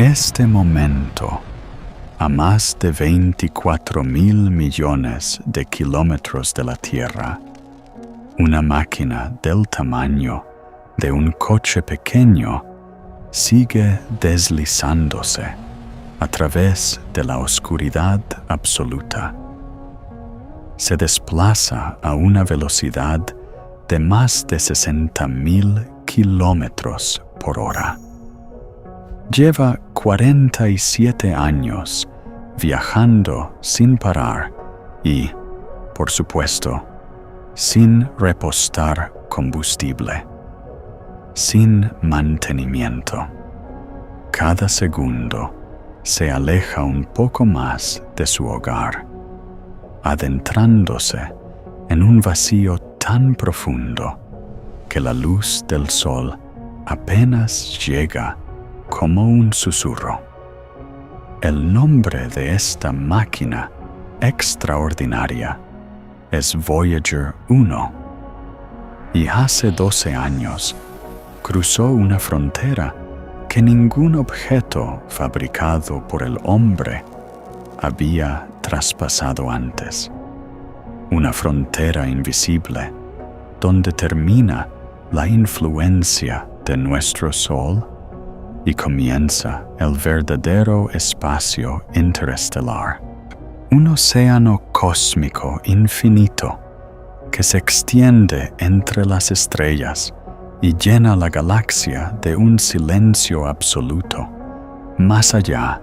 este momento, a más de 24,000 millones de kilómetros de la Tierra, una máquina del tamaño de un coche pequeño sigue deslizándose a través de la oscuridad absoluta. Se desplaza a una velocidad de más de 60,000 kilómetros por hora. Lleva 47 años viajando sin parar y, por supuesto, sin repostar combustible, sin mantenimiento. Cada segundo se aleja un poco más de su hogar, adentrándose en un vacío tan profundo que la luz del sol apenas llega como un susurro. El nombre de esta máquina extraordinaria es Voyager 1, y hace 12 años cruzó una frontera que ningún objeto fabricado por el hombre había traspasado antes. Una frontera invisible donde termina la influencia de nuestro Sol y comienza el verdadero espacio interestelar. Un océano cósmico infinito que se extiende entre las estrellas y llena la galaxia de un silencio absoluto, más allá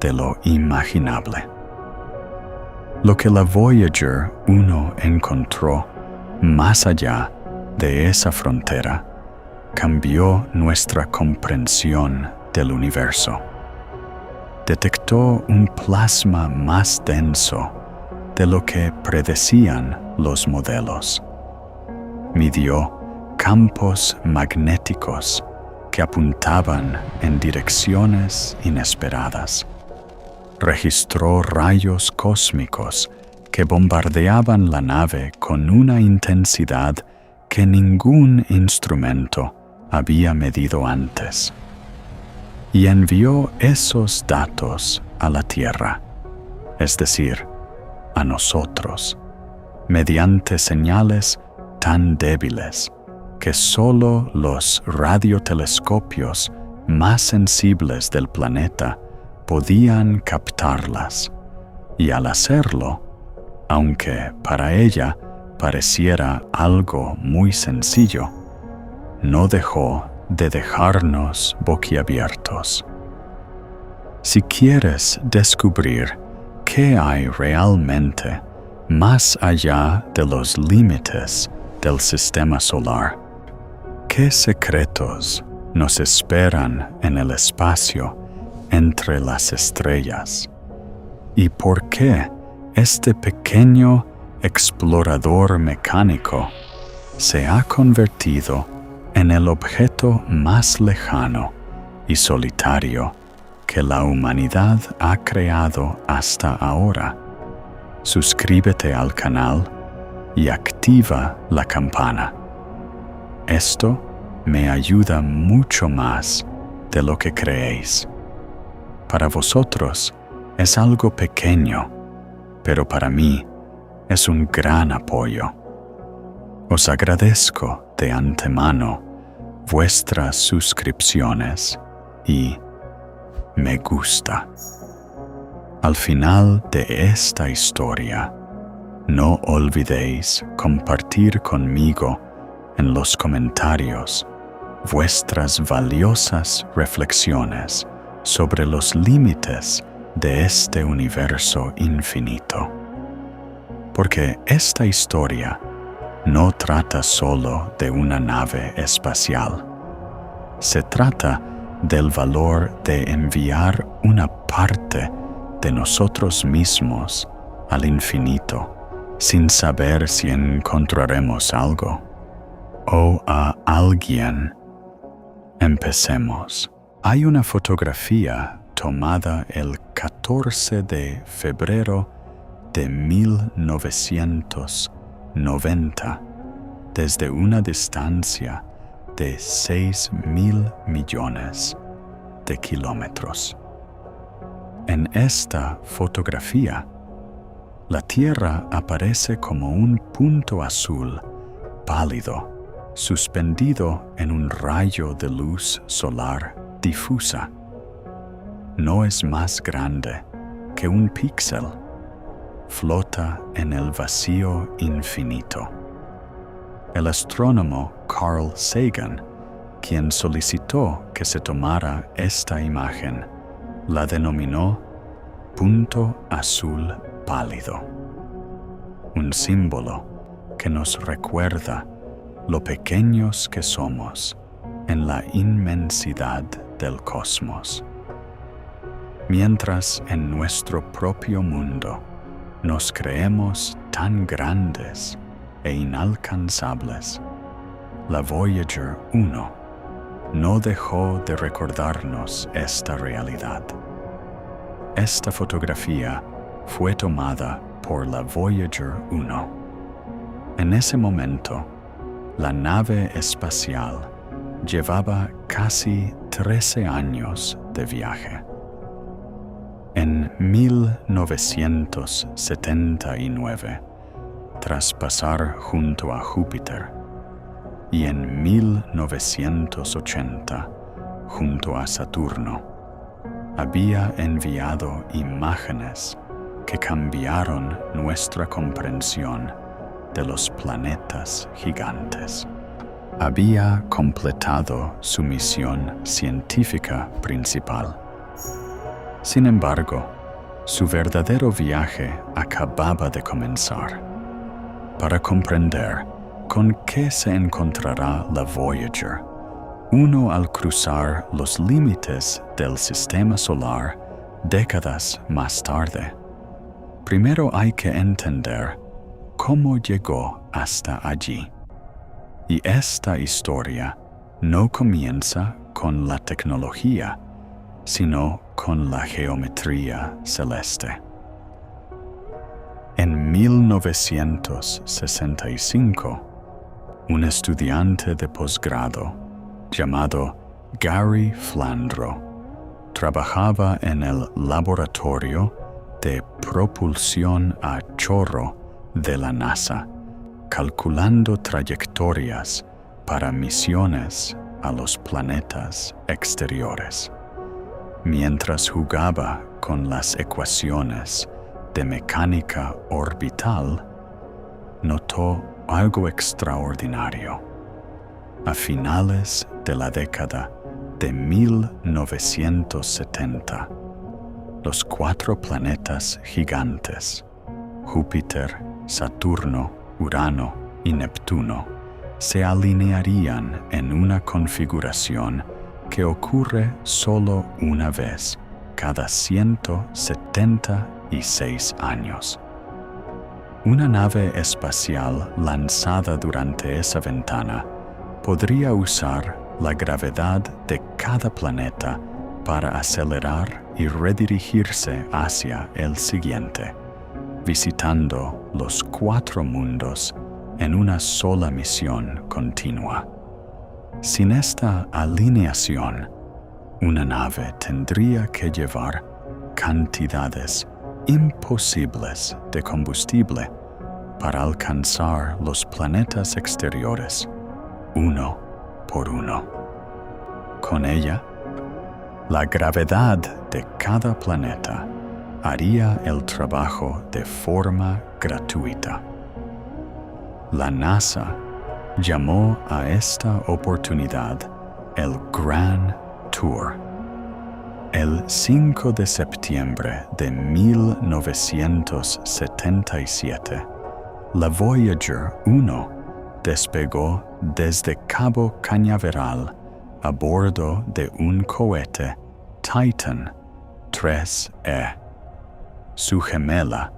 de lo imaginable. Lo que la Voyager 1 encontró más allá de esa frontera cambió nuestra comprensión del universo. Detectó un plasma más denso de lo que predecían los modelos. Midió campos magnéticos que apuntaban en direcciones inesperadas. Registró rayos cósmicos que bombardeaban la nave con una intensidad que ningún instrumento había medido antes. Y envió esos datos a la Tierra, es decir, a nosotros, mediante señales tan débiles que solo los radiotelescopios más sensibles del planeta podían captarlas, y al hacerlo, aunque para ella pareciera algo muy sencillo, no dejó de dejarnos boquiabiertos. Si quieres descubrir qué hay realmente más allá de los límites del sistema solar, qué secretos nos esperan en el espacio entre las estrellas, y por qué este pequeño explorador mecánico se ha convertido en el objeto más lejano y solitario que la humanidad ha creado hasta ahora, suscríbete al canal y activa la campana. Esto me ayuda mucho más de lo que creéis. Para vosotros es algo pequeño, pero para mí es un gran apoyo. Os agradezco de antemano vuestras suscripciones y me gusta. Al final de esta historia, no olvidéis compartir conmigo en los comentarios vuestras valiosas reflexiones sobre los límites de este universo infinito. Porque esta historia no trata solo de una nave espacial. Se trata del valor de enviar una parte de nosotros mismos al infinito sin saber si encontraremos algo o a alguien. Empecemos. Hay una fotografía tomada el 14 de febrero de 1990 desde una distancia de 6,000 millones de kilómetros. En esta fotografía, la Tierra aparece como un punto azul pálido, suspendido en un rayo de luz solar difusa. No es más grande que un píxel. Flota en el vacío infinito. El astrónomo Carl Sagan, quien solicitó que se tomara esta imagen, la denominó punto azul pálido, un símbolo que nos recuerda lo pequeños que somos en la inmensidad del cosmos. Mientras en nuestro propio mundo nos creemos tan grandes e inalcanzables, la Voyager 1 no dejó de recordarnos esta realidad. Esta fotografía fue tomada por la Voyager 1. En ese momento, la nave espacial llevaba casi 13 años de viaje. En 1979, tras pasar junto a Júpiter, y en 1980, junto a Saturno, había enviado imágenes que cambiaron nuestra comprensión de los planetas gigantes. Había completado su misión científica principal. Sin embargo, su verdadero viaje acababa de comenzar. Para comprender con qué se encontrará la Voyager, uno al cruzar los límites del sistema solar décadas más tarde, primero hay que entender cómo llegó hasta allí. Y esta historia no comienza con la tecnología, sino con la geometría celeste. En 1965, un estudiante de posgrado llamado Gary Flandro trabajaba en el laboratorio de propulsión a chorro de la NASA, calculando trayectorias para misiones a los planetas exteriores. Mientras jugaba con las ecuaciones de mecánica orbital, notó algo extraordinario. A finales de la década de 1970, los 4 planetas gigantes, Júpiter, Saturno, Urano y Neptuno, se alinearían en una configuración que ocurre solo una vez cada 176 años. Una nave espacial lanzada durante esa ventana podría usar la gravedad de cada planeta para acelerar y redirigirse hacia el siguiente, visitando los 4 mundos en una sola misión continua. Sin esta alineación, una nave tendría que llevar cantidades imposibles de combustible para alcanzar los planetas exteriores, uno por uno. Con ella, la gravedad de cada planeta haría el trabajo de forma gratuita. La NASA llamó a esta oportunidad el Grand Tour. El 5 de septiembre de 1977, la Voyager 1 despegó desde Cabo Cañaveral a bordo de un cohete Titan 3E. Su gemela,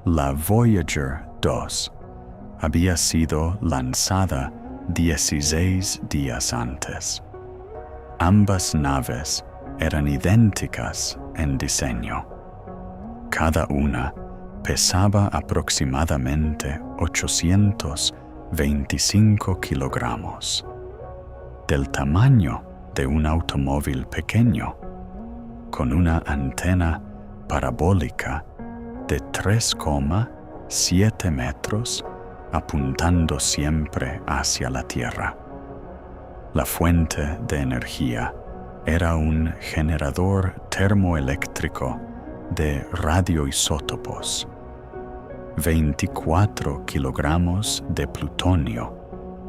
la Voyager 2, había sido lanzada 16 días antes. Ambas naves eran idénticas en diseño. Cada una pesaba aproximadamente 825 kilogramos. Del tamaño de un automóvil pequeño, con una antena parabólica de 3,7 metros apuntando siempre hacia la Tierra. La fuente de energía era un generador termoeléctrico de radioisótopos, 24 kilogramos de plutonio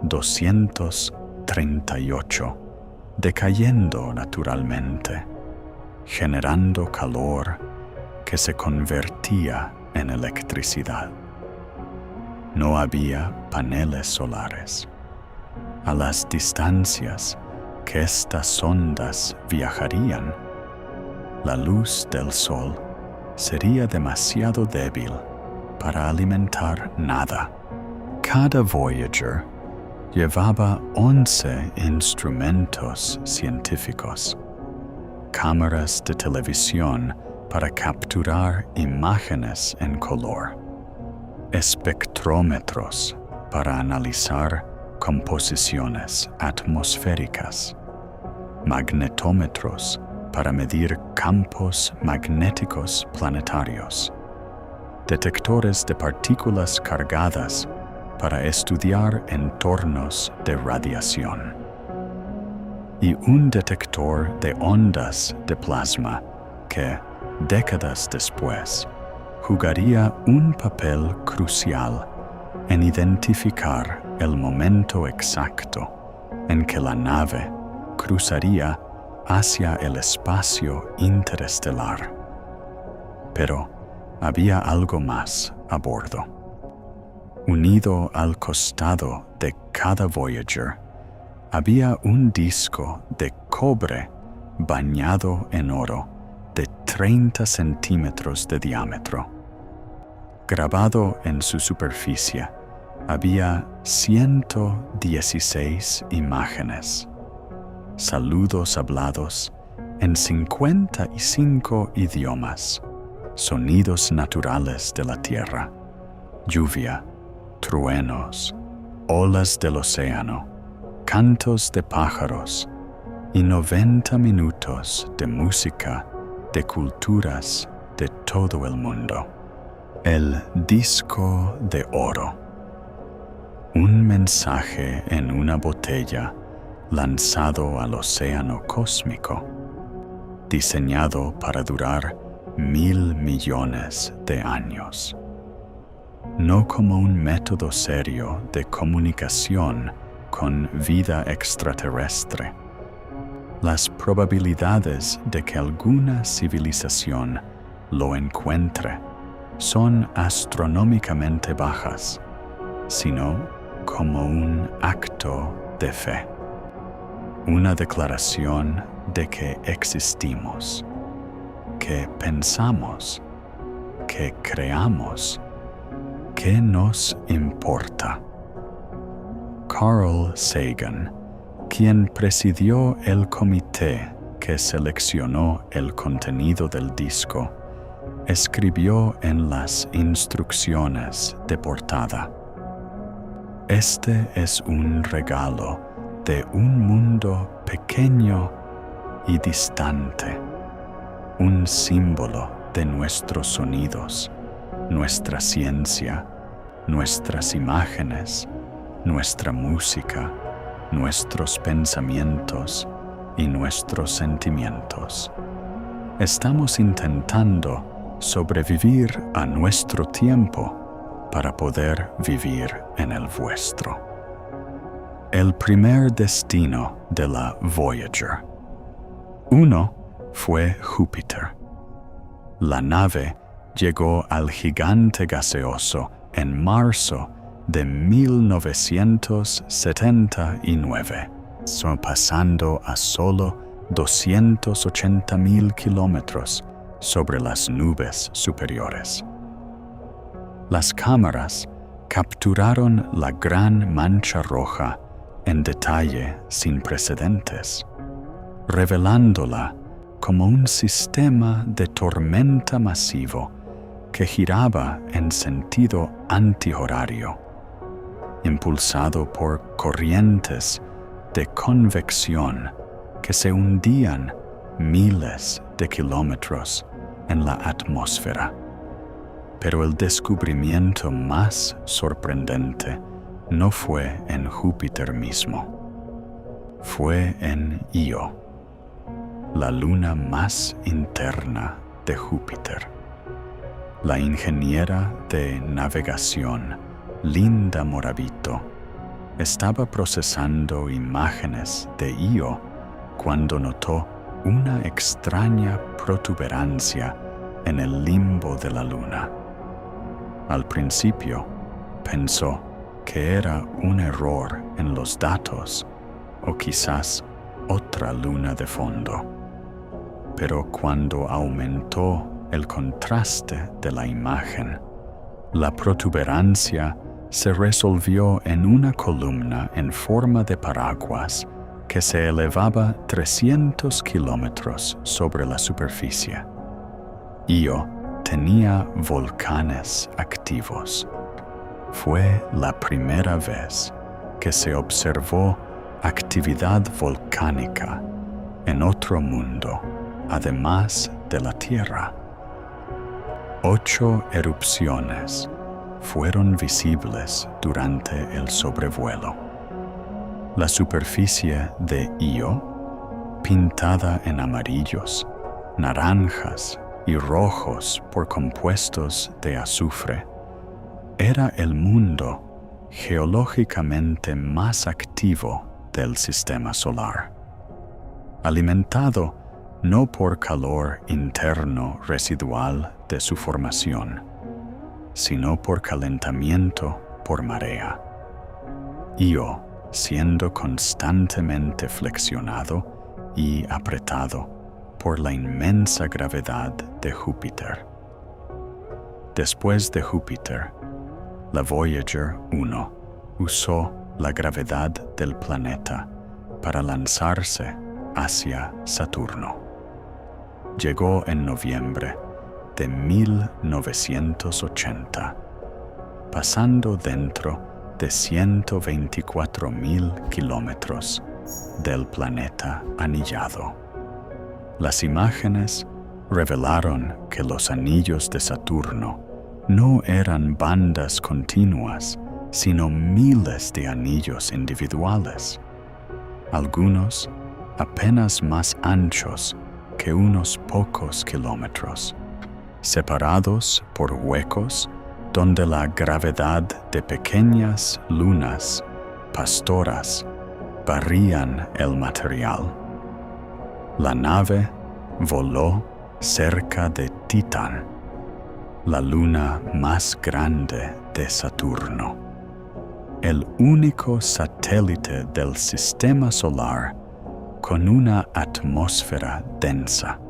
238, decayendo naturalmente, generando calor que se convertía en electricidad. No había paneles solares. A las distancias que estas ondas viajarían, la luz del sol sería demasiado débil para alimentar nada. Cada Voyager llevaba 11 instrumentos científicos, cámaras de televisión para capturar imágenes en color, espectrómetros para analizar composiciones atmosféricas, magnetómetros para medir campos magnéticos planetarios, detectores de partículas cargadas para estudiar entornos de radiación, y un detector de ondas de plasma que, décadas después, jugaría un papel crucial en identificar el momento exacto en que la nave cruzaría hacia el espacio interestelar. Pero había algo más a bordo. Unido al costado de cada Voyager, había un disco de cobre bañado en oro de 30 centímetros de diámetro. Grabado en su superficie, había 116 imágenes, saludos hablados en 55 idiomas, sonidos naturales de la Tierra, lluvia, truenos, olas del océano, cantos de pájaros y 90 minutos de música de culturas de todo el mundo. El disco de oro. Un mensaje en una botella lanzado al océano cósmico, diseñado para durar 1,000 millones de años. No como un método serio de comunicación con vida extraterrestre. Las probabilidades de que alguna civilización lo encuentre son astronómicamente bajas, sino como un acto de fe, una declaración de que existimos, que pensamos, que creamos, que nos importa. Carl Sagan, quien presidió el comité que seleccionó el contenido del disco, escribió en las instrucciones de portada: "Este es un regalo de un mundo pequeño y distante, un símbolo de nuestros sonidos, nuestra ciencia, nuestras imágenes, nuestra música, nuestros pensamientos y nuestros sentimientos. Estamos intentando sobrevivir a nuestro tiempo para poder vivir en el vuestro". El primer destino de la Voyager. 1 fue Júpiter. La nave llegó al gigante gaseoso en marzo de 1979, pasando a solo 280,000 kilómetros sobre las nubes superiores. Las cámaras capturaron la gran mancha roja en detalle sin precedentes, revelándola como un sistema de tormenta masivo que giraba en sentido antihorario, impulsado por corrientes de convección que se hundían miles de kilómetros en la atmósfera. Pero el descubrimiento más sorprendente no fue en Júpiter mismo. Fue en Io, la luna más interna de Júpiter. La ingeniera de navegación, Linda Moravito, estaba procesando imágenes de Io cuando notó una extraña protuberancia en el limbo de la luna. Al principio, pensó que era un error en los datos o quizás otra luna de fondo. Pero cuando aumentó el contraste de la imagen, la protuberancia se resolvió en una columna en forma de paraguas que se elevaba 300 kilómetros sobre la superficie. Io tenía volcanes activos. Fue la primera vez que se observó actividad volcánica en otro mundo, además de la Tierra. 8 erupciones fueron visibles durante el sobrevuelo. La superficie de Io, pintada en amarillos, naranjas y rojos por compuestos de azufre, era el mundo geológicamente más activo del sistema solar, alimentado no por calor interno residual de su formación, sino por calentamiento por marea. Io, siendo constantemente flexionado y apretado por la inmensa gravedad de Júpiter. Después de Júpiter, la Voyager 1 usó la gravedad del planeta para lanzarse hacia Saturno. Llegó en noviembre de 1980, pasando dentro de 124,000 kilómetros del planeta anillado. Las imágenes revelaron que los anillos de Saturno no eran bandas continuas, sino miles de anillos individuales, algunos apenas más anchos que unos pocos kilómetros, separados por huecos donde la gravedad de pequeñas lunas pastoras barrían el material. La nave voló cerca de Titán, la luna más grande de Saturno, el único satélite del sistema solar con una atmósfera densa.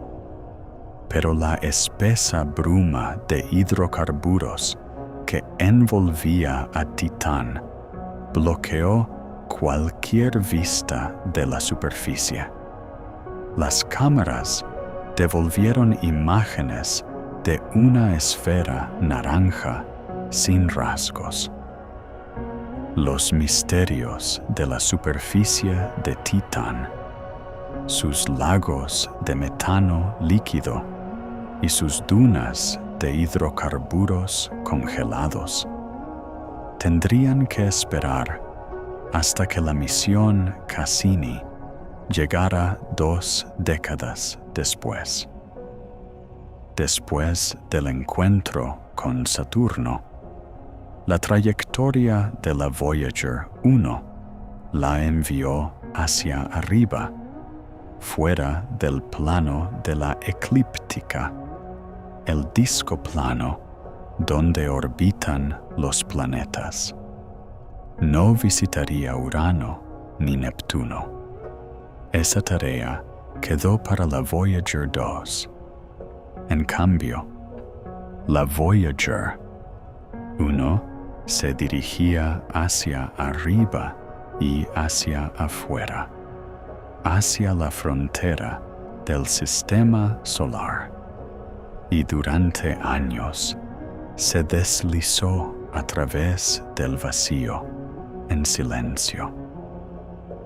Pero la espesa bruma de hidrocarburos que envolvía a Titán bloqueó cualquier vista de la superficie. Las cámaras devolvieron imágenes de una esfera naranja sin rasgos. Los misterios de la superficie de Titán, sus lagos de metano líquido y sus dunas de hidrocarburos congelados, tendrían que esperar hasta que la misión Cassini llegara 2 décadas después. Después del encuentro con Saturno, la trayectoria de la Voyager 1 la envió hacia arriba, fuera del plano de la eclíptica, el disco plano donde orbitan los planetas. No visitaría Urano ni Neptuno. Esa tarea quedó para la Voyager 2. En cambio, la Voyager 1 se dirigía hacia arriba y hacia afuera, hacia la frontera del sistema solar, y durante años se deslizó a través del vacío en silencio.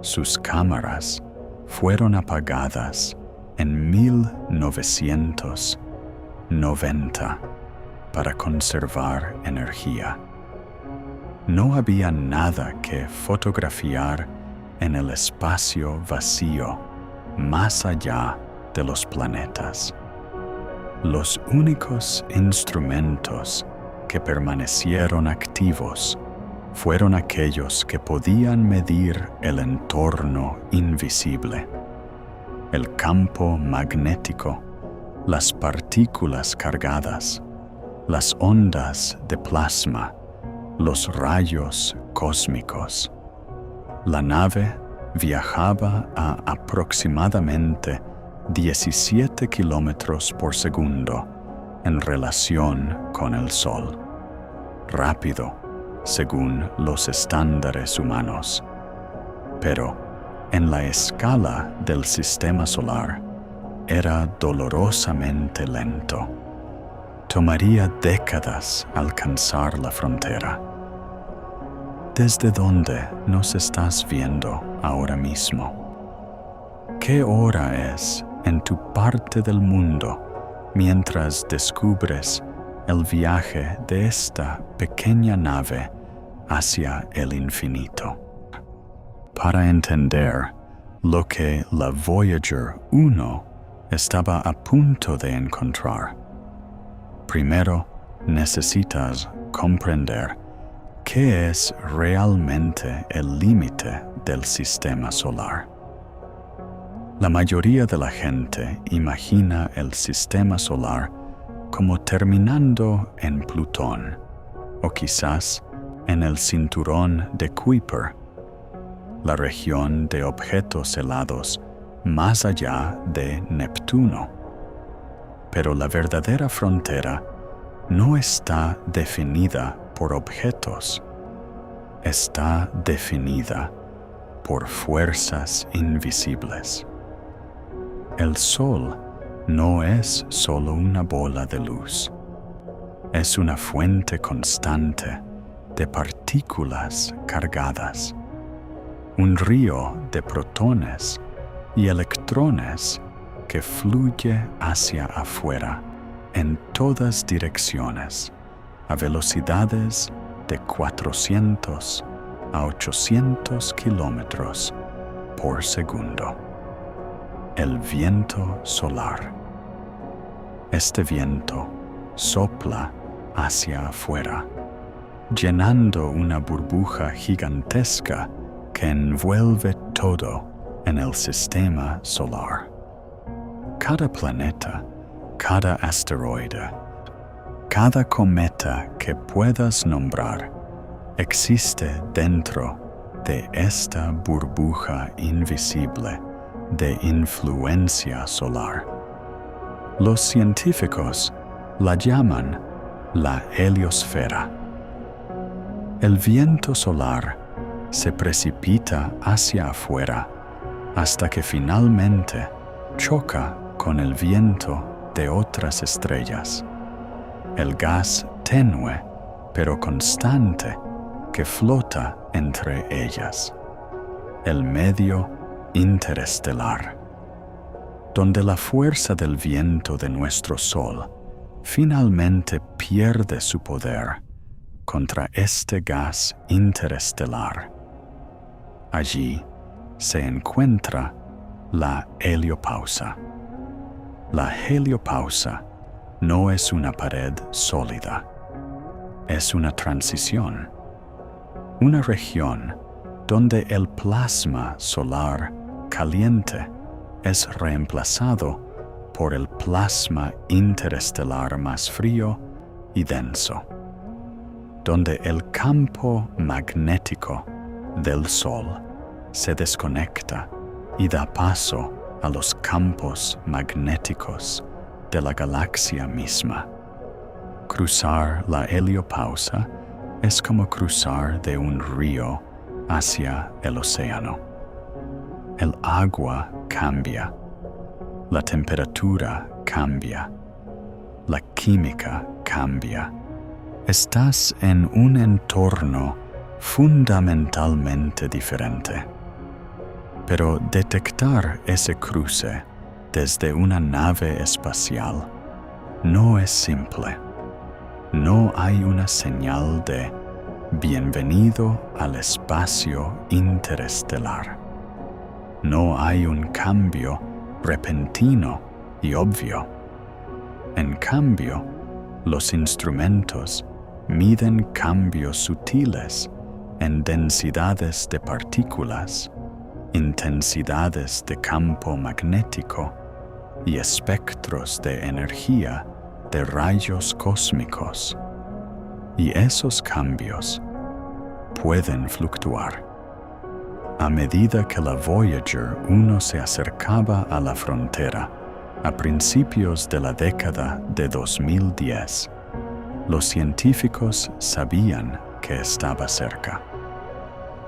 Sus cámaras fueron apagadas en 1990 para conservar energía. No había nada que fotografiar en el espacio vacío más allá de los planetas. Los únicos instrumentos que permanecieron activos fueron aquellos que podían medir el entorno invisible, el campo magnético, las partículas cargadas, las ondas de plasma, los rayos cósmicos. La nave viajaba a aproximadamente 17 kilómetros por segundo en relación con el Sol. Rápido, según los estándares humanos. Pero en la escala del sistema solar era dolorosamente lento. Tomaría décadas alcanzar la frontera. ¿Desde dónde nos estás viendo ahora mismo? ¿Qué hora es en tu parte del mundo mientras descubres el viaje de esta pequeña nave hacia el infinito? Para entender lo que la Voyager 1 estaba a punto de encontrar, primero necesitas comprender qué es realmente el límite del sistema solar. La mayoría de la gente imagina el sistema solar como terminando en Plutón, o quizás en el cinturón de Kuiper, la región de objetos helados más allá de Neptuno. Pero la verdadera frontera no está definida por objetos, está definida por fuerzas invisibles. El Sol no es solo una bola de luz, es una fuente constante de partículas cargadas, un río de protones y electrones que fluye hacia afuera en todas direcciones, a velocidades de 400 a 800 kilómetros por segundo. El viento solar. Este viento sopla hacia afuera, llenando una burbuja gigantesca que envuelve todo en el sistema solar. Cada planeta, cada asteroide, cada cometa que puedas nombrar existe dentro de esta burbuja invisible de influencia solar. Los científicos la llaman la heliosfera. El viento solar se precipita hacia afuera hasta que finalmente choca con el viento de otras estrellas, el gas tenue pero constante que flota entre ellas, el medio interestelar, donde la fuerza del viento de nuestro Sol finalmente pierde su poder contra este gas interestelar. Allí se encuentra la heliopausa. La heliopausa no es una pared sólida, es una transición, una región donde el plasma solar caliente es reemplazado por el plasma interestelar más frío y denso, donde el campo magnético del Sol se desconecta y da paso a los campos magnéticos de la galaxia misma. Cruzar la heliopausa es como cruzar de un río hacia el océano. El agua cambia, la temperatura cambia, la química cambia. Estás en un entorno fundamentalmente diferente. Pero detectar ese cruce desde una nave espacial no es simple. No hay una señal de bienvenido al espacio interestelar. No hay un cambio repentino y obvio. En cambio, los instrumentos miden cambios sutiles en densidades de partículas, intensidades de campo magnético y espectros de energía de rayos cósmicos. Y esos cambios pueden fluctuar. A medida que la Voyager 1 se acercaba a la frontera, a principios de la década de 2010, los científicos sabían que estaba cerca.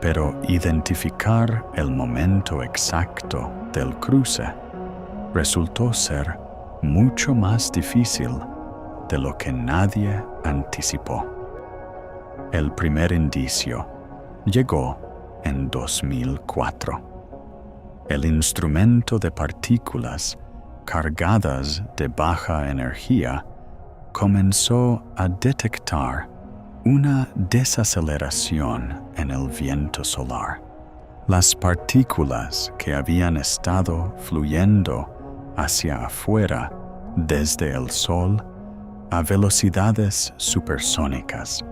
Pero identificar el momento exacto del cruce resultó ser mucho más difícil de lo que nadie anticipó. El primer indicio llegó en 2004. El instrumento de partículas cargadas de baja energía comenzó a detectar una desaceleración en el viento solar. Las partículas que habían estado fluyendo hacia afuera desde el Sol a velocidades supersónicas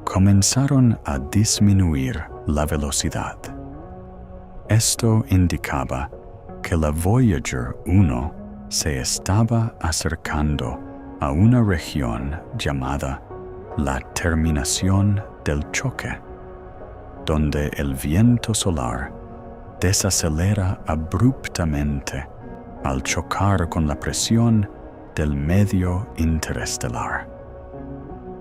comenzaron a disminuir la velocidad. Esto indicaba que la Voyager 1 se estaba acercando a una región llamada la terminación del choque, donde el viento solar desacelera abruptamente al chocar con la presión del medio interestelar.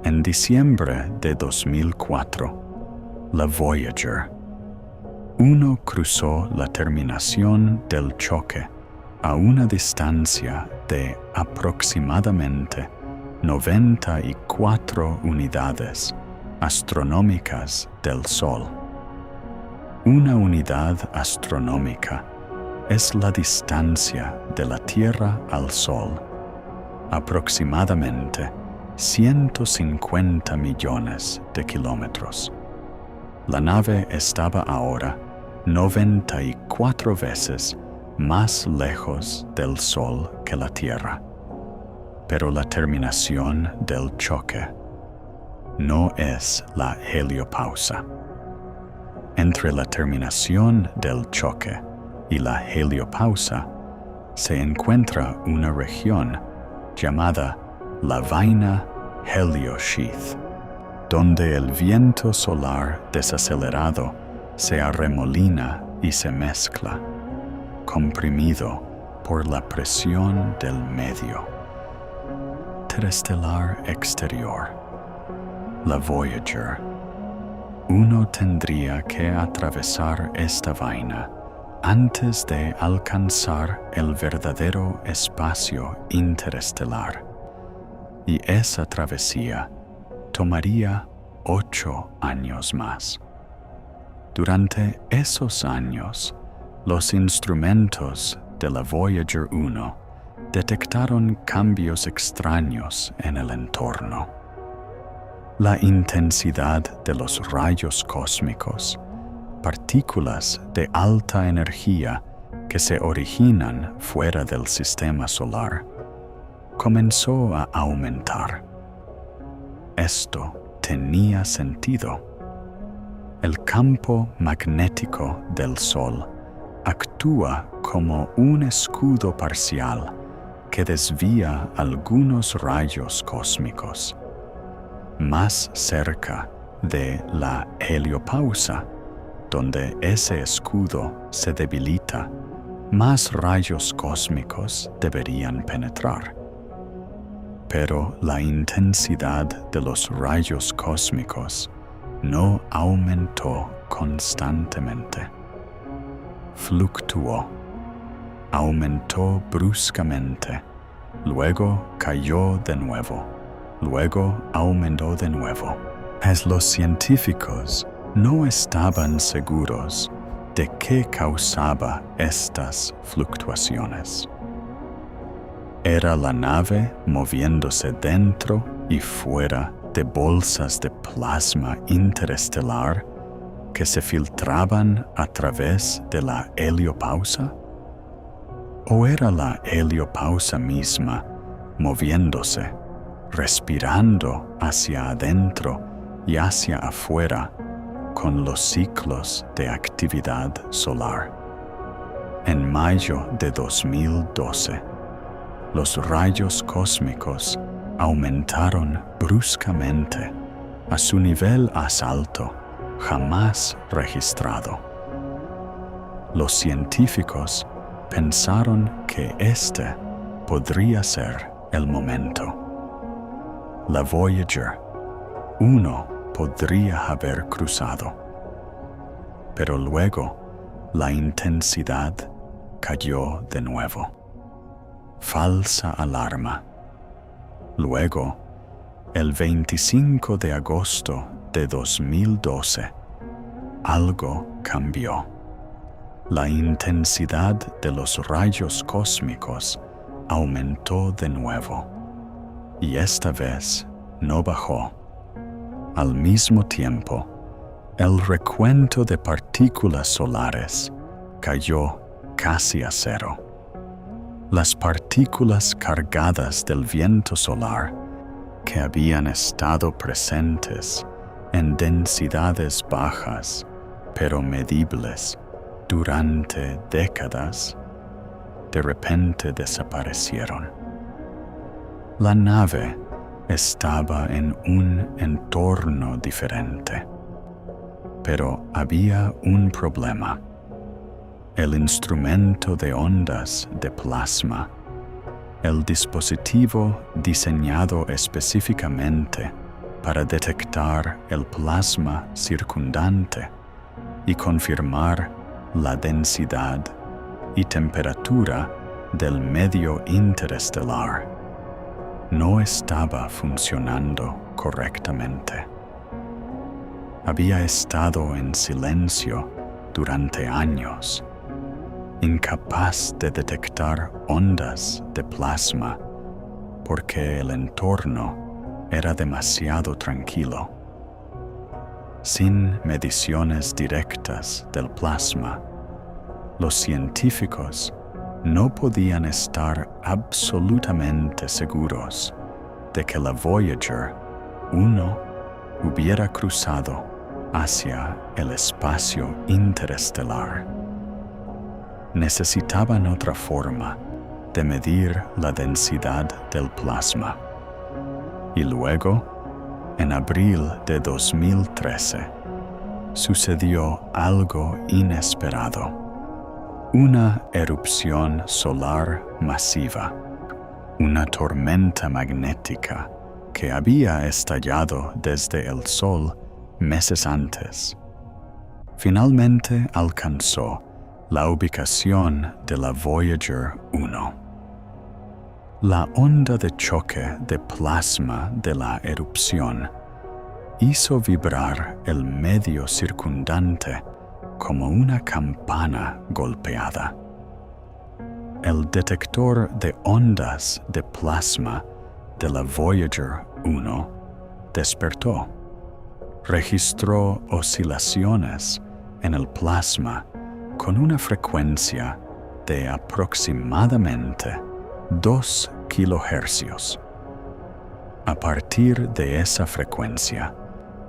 En diciembre de 2004, la Voyager 1 cruzó la terminación del choque a una distancia de aproximadamente 94 unidades astronómicas del Sol. Una unidad astronómica es la distancia de la Tierra al Sol, aproximadamente 150 millones de kilómetros. La nave estaba ahora 94 veces más lejos del Sol que la Tierra. Pero la terminación del choque no es la heliopausa. Entre la terminación del choque y la heliopausa se encuentra una región llamada la vaina heliosheath, donde el viento solar desacelerado se arremolina y se mezcla, comprimido por la presión del medio interestelar exterior. La Voyager 1 tendría que atravesar esta vaina antes de alcanzar el verdadero espacio interestelar, y esa travesía tomaría 8 años más. Durante esos años, los instrumentos de la Voyager 1 detectaron cambios extraños en el entorno. La intensidad de los rayos cósmicos, partículas de alta energía que se originan fuera del sistema solar, comenzó a aumentar. Esto tenía sentido. El campo magnético del Sol actúa como un escudo parcial que desvía algunos rayos cósmicos. Más cerca de la heliopausa, donde ese escudo se debilita, más rayos cósmicos deberían penetrar. Pero la intensidad de los rayos cósmicos no aumentó constantemente. Fluctuó. Aumentó bruscamente, luego cayó de nuevo, luego aumentó de nuevo. Los científicos no estaban seguros de qué causaba estas fluctuaciones. Era la nave moviéndose dentro y fuera de bolsas de plasma interestelar que se filtraban a través de la heliopausa? ¿O era la heliopausa misma moviéndose, respirando hacia adentro y hacia afuera con los ciclos de actividad solar? En mayo de 2012, los rayos cósmicos aumentaron bruscamente a su nivel más alto jamás registrado. Los científicos pensaron que este podría ser el momento. La Voyager 1 podría haber cruzado, pero luego la intensidad cayó de nuevo. Falsa alarma. Luego, el 25 de agosto de 2012, algo cambió. La intensidad de los rayos cósmicos aumentó de nuevo, y esta vez no bajó. Al mismo tiempo, el recuento de partículas solares cayó casi a cero. Las partículas cargadas del viento solar, que habían estado presentes en densidades bajas pero medibles durante décadas, de repente desaparecieron. La nave estaba en un entorno diferente, pero había un problema. El instrumento de ondas de plasma, el dispositivo diseñado específicamente para detectar el plasma circundante y confirmar la densidad y temperatura del medio interestelar, no estaba funcionando correctamente. Había estado en silencio durante años, incapaz de detectar ondas de plasma porque el entorno era demasiado tranquilo. Sin mediciones directas del plasma, los científicos no podían estar absolutamente seguros de que la Voyager 1 hubiera cruzado hacia el espacio interestelar. Necesitaban otra forma de medir la densidad del plasma. Y luego, en abril de 2013, sucedió algo inesperado. Una erupción solar masiva, una tormenta magnética que había estallado desde el Sol meses antes. Finalmente alcanzó la ubicación de la Voyager 1. La onda de choque de plasma de la erupción hizo vibrar el medio circundante como una campana golpeada. El detector de ondas de plasma de la Voyager 1 despertó. Registró oscilaciones en el plasma con una frecuencia de aproximadamente 2 kHz. A partir de esa frecuencia,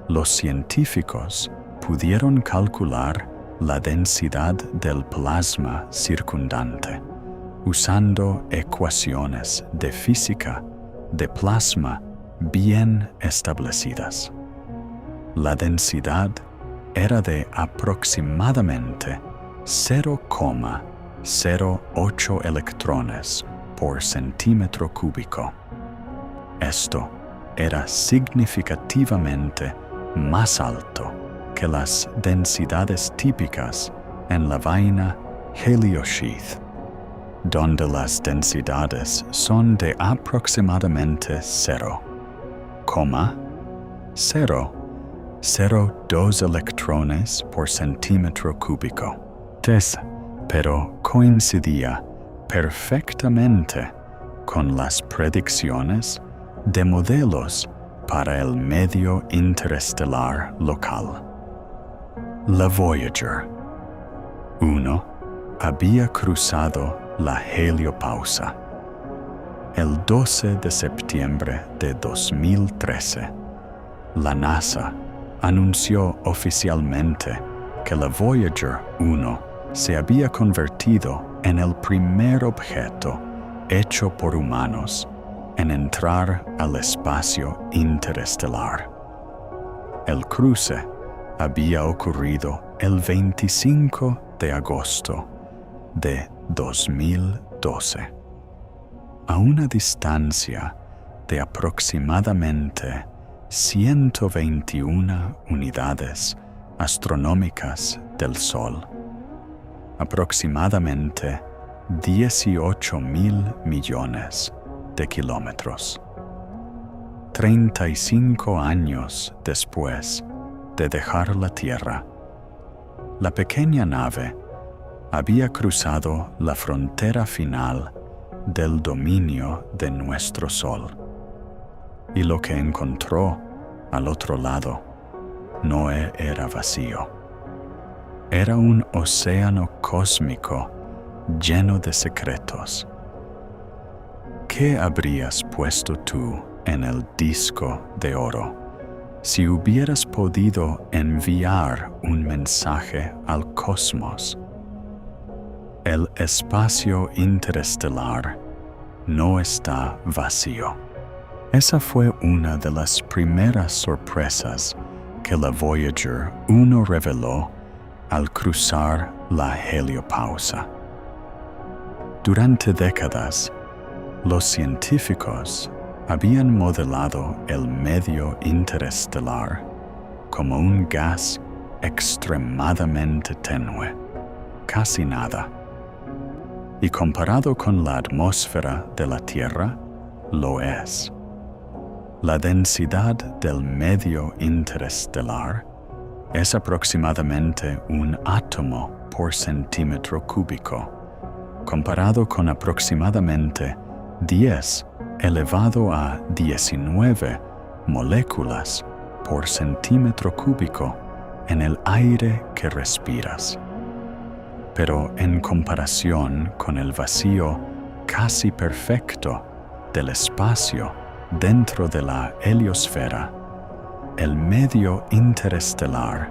los científicos pudieron calcular la densidad del plasma circundante usando ecuaciones de física de plasma bien establecidas. La densidad era de aproximadamente 0,08 electrones por centímetro cúbico. Esto era significativamente más alto que las densidades típicas en la vaina heliosheath, donde las densidades son de aproximadamente 0,002 electrones por centímetro cúbico. Pero coincidía perfectamente con las predicciones de modelos para el medio interestelar local. La Voyager 1 había cruzado la heliopausa. El 12 de septiembre de 2013, la NASA anunció oficialmente que la Voyager 1 se había convertido en el primer objeto hecho por humanos en entrar al espacio interestelar. El cruce había ocurrido el 25 de agosto de 2012, a una distancia de aproximadamente 121 unidades astronómicas del Sol, aproximadamente 18.000 millones de kilómetros. 35 años después de dejar la Tierra, la pequeña nave había cruzado la frontera final del dominio de nuestro Sol, y lo que encontró al otro lado no era vacío. Era un océano cósmico lleno de secretos. ¿Qué habrías puesto tú en el disco de oro si hubieras podido enviar un mensaje al cosmos? El espacio interestelar no está vacío. Esa fue una de las primeras sorpresas que la Voyager 1 reveló al cruzar la heliopausa. Durante décadas, los científicos habían modelado el medio interestelar como un gas extremadamente tenue, casi nada. Y comparado con la atmósfera de la Tierra, lo es. La densidad del medio interestelar es aproximadamente un átomo por centímetro cúbico, comparado con aproximadamente 10 elevado a 19 moléculas por centímetro cúbico en el aire que respiras. Pero en comparación con el vacío casi perfecto del espacio dentro de la heliosfera, el medio interestelar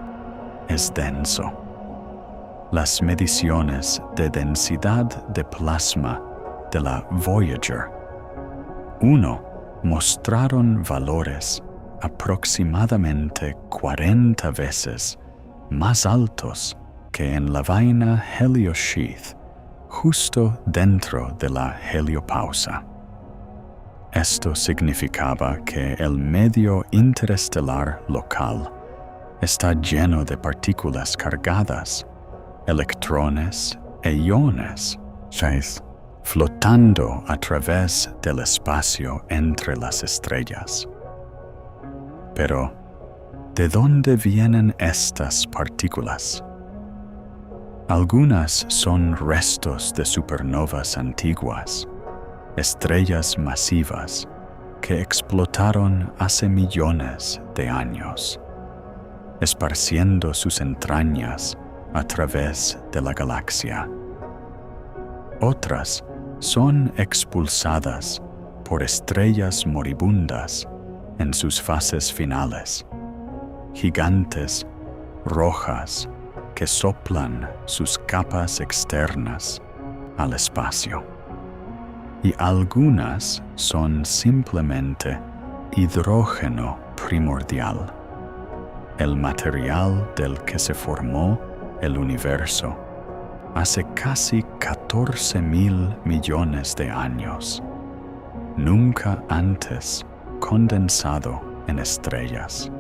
es denso. Las mediciones de densidad de plasma de la Voyager 1 mostraron valores aproximadamente 40 veces más altos que en la vaina heliosheath, justo dentro de la heliopausa. Esto significaba que el medio interestelar local está lleno de partículas cargadas, electrones e iones, flotando a través del espacio entre las estrellas. Pero, ¿de dónde vienen estas partículas? Algunas son restos de supernovas antiguas, estrellas masivas que explotaron hace millones de años, esparciendo sus entrañas a través de la galaxia. Otras son expulsadas por estrellas moribundas en sus fases finales, gigantes rojas que soplan sus capas externas al espacio. Y algunas son simplemente hidrógeno primordial, el material del que se formó el universo hace casi 14.000 millones de años, nunca antes condensado en estrellas.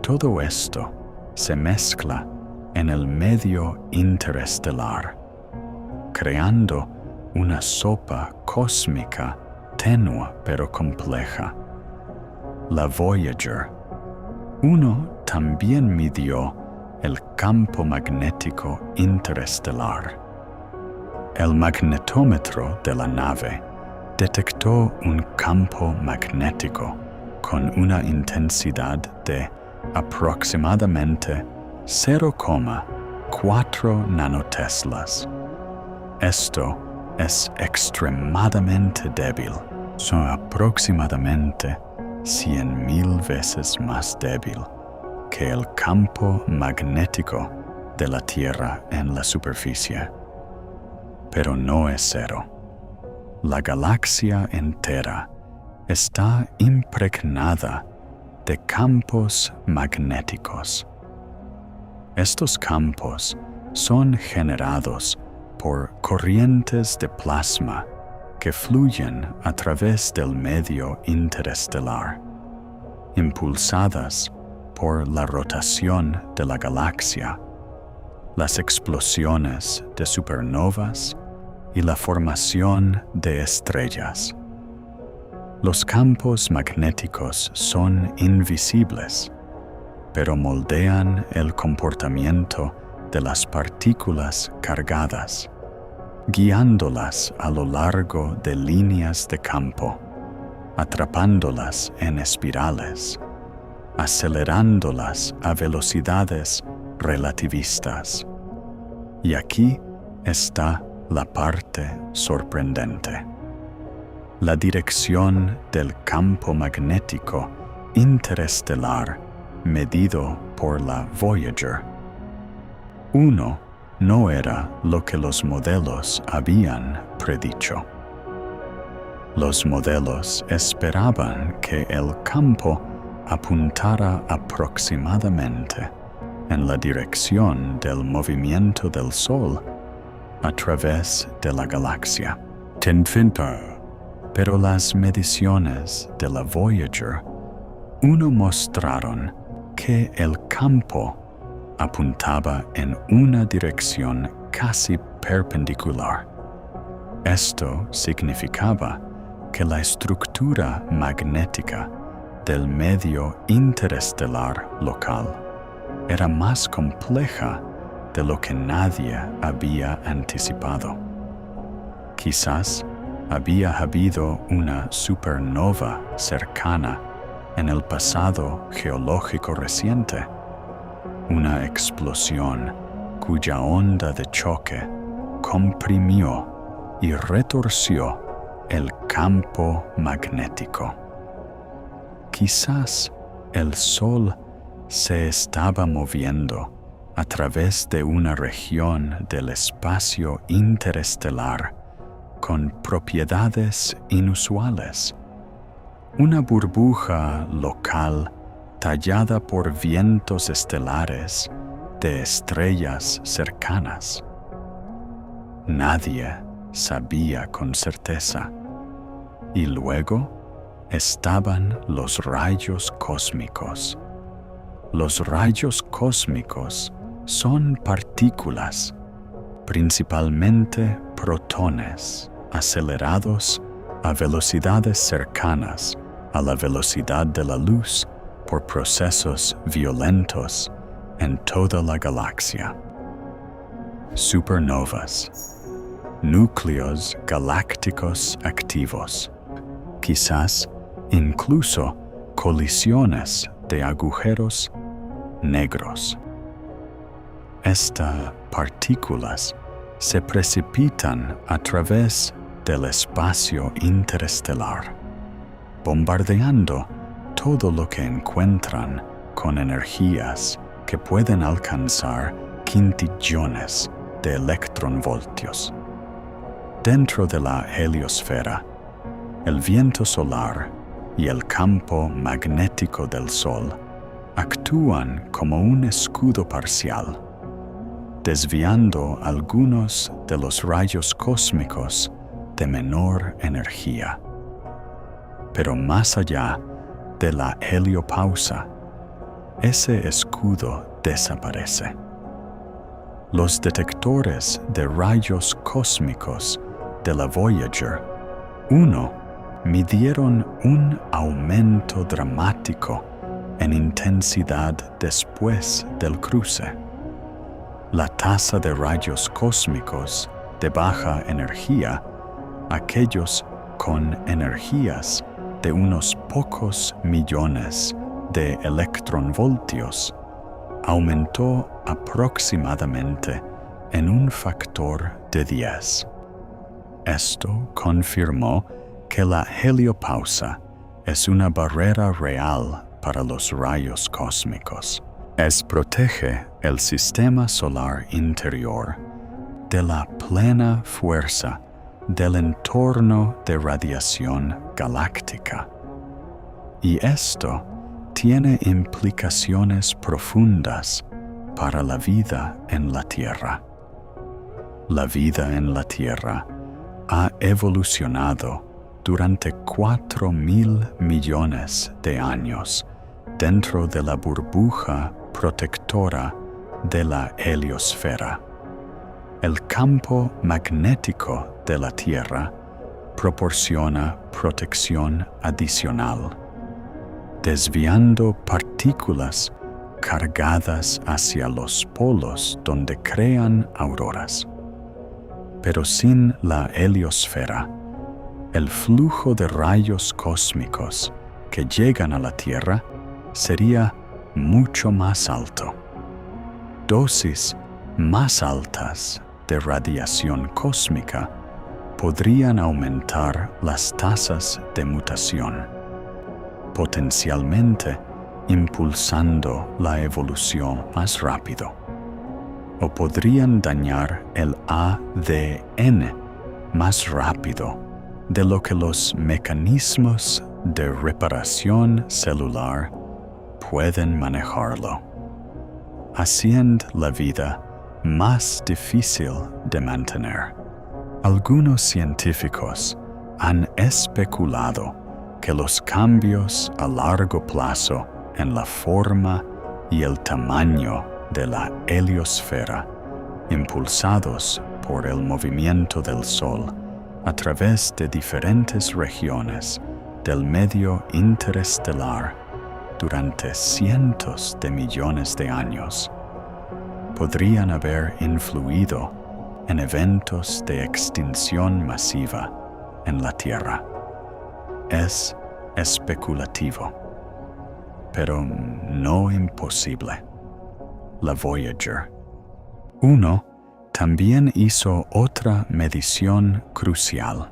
Todo esto se mezcla en el medio interestelar, creando una sopa cósmica tenue pero compleja. La Voyager 1 también midió el campo magnético interestelar. El magnetómetro de la nave detectó un campo magnético con una intensidad de aproximadamente 0,4 nanoteslas. Esto es extremadamente débil. Son aproximadamente 100,000 veces más débil que el campo magnético de la Tierra en la superficie. Pero no es cero. La galaxia entera está impregnada de campos magnéticos. Estos campos son generados por corrientes de plasma que fluyen a través del medio interestelar, impulsadas por la rotación de la galaxia, las explosiones de supernovas y la formación de estrellas. Los campos magnéticos son invisibles, pero moldean el comportamiento de las partículas cargadas, guiándolas a lo largo de líneas de campo, atrapándolas en espirales, acelerándolas a velocidades relativistas. Y aquí está la parte sorprendente. La dirección del campo magnético interestelar medido por la Voyager 1 no era lo que los modelos habían predicho. Los modelos esperaban que el campo apuntara aproximadamente en la dirección del movimiento del Sol a través de la galaxia. Pero las mediciones de la Voyager 1 mostraron que el campo apuntaba en una dirección casi perpendicular. Esto significaba que la estructura magnética del medio interestelar local era más compleja de lo que nadie había anticipado. Quizás había habido una supernova cercana en el pasado geológico reciente, una explosión cuya onda de choque comprimió y retorció el campo magnético. Quizás el Sol se estaba moviendo a través de una región del espacio interestelar con propiedades inusuales, una burbuja local tallada por vientos estelares de estrellas cercanas. Nadie sabía con certeza. Y luego estaban los rayos cósmicos. Los rayos cósmicos son partículas, principalmente protones, acelerados a velocidades cercanas a la velocidad de la luz por procesos violentos en toda la galaxia. Supernovas, núcleos galácticos activos, quizás incluso colisiones de agujeros negros. Estas partículas se precipitan a través del espacio interestelar, bombardeando todo lo que encuentran con energías que pueden alcanzar quintillones de electronvoltios. Dentro de la heliosfera, el viento solar y el campo magnético del Sol actúan como un escudo parcial, desviando algunos de los rayos cósmicos de menor energía. Pero más allá de la heliopausa, ese escudo desaparece. Los detectores de rayos cósmicos de la Voyager 1 midieron un aumento dramático en intensidad después del cruce. La tasa de rayos cósmicos de baja energía, aquellos con energías de unos pocos millones de electronvoltios, aumentó aproximadamente en un factor de 10. Esto confirmó que la heliopausa es una barrera real para los rayos cósmicos. Protege el sistema solar interior de la plena fuerza del entorno de radiación galáctica. Y esto tiene implicaciones profundas para la vida en la Tierra. La vida en la Tierra ha evolucionado durante 4.000 millones de años dentro de la burbuja protectora de la heliosfera. El campo magnético de la Tierra proporciona protección adicional, desviando partículas cargadas hacia los polos donde crean auroras. Pero sin la heliosfera, el flujo de rayos cósmicos que llegan a la Tierra sería mucho más alto. Dosis más altas de radiación cósmica podrían aumentar las tasas de mutación, potencialmente impulsando la evolución más rápido, o podrían dañar el ADN más rápido de lo que los mecanismos de reparación celular pueden manejarlo, haciendo la vida más difícil de mantener. Algunos científicos han especulado que los cambios a largo plazo en la forma y el tamaño de la heliosfera, impulsados por el movimiento del Sol a través de diferentes regiones del medio interestelar durante cientos de millones de años, podrían haber influido en eventos de extinción masiva en la Tierra. Es especulativo, pero no imposible. La Voyager 1 también hizo otra medición crucial: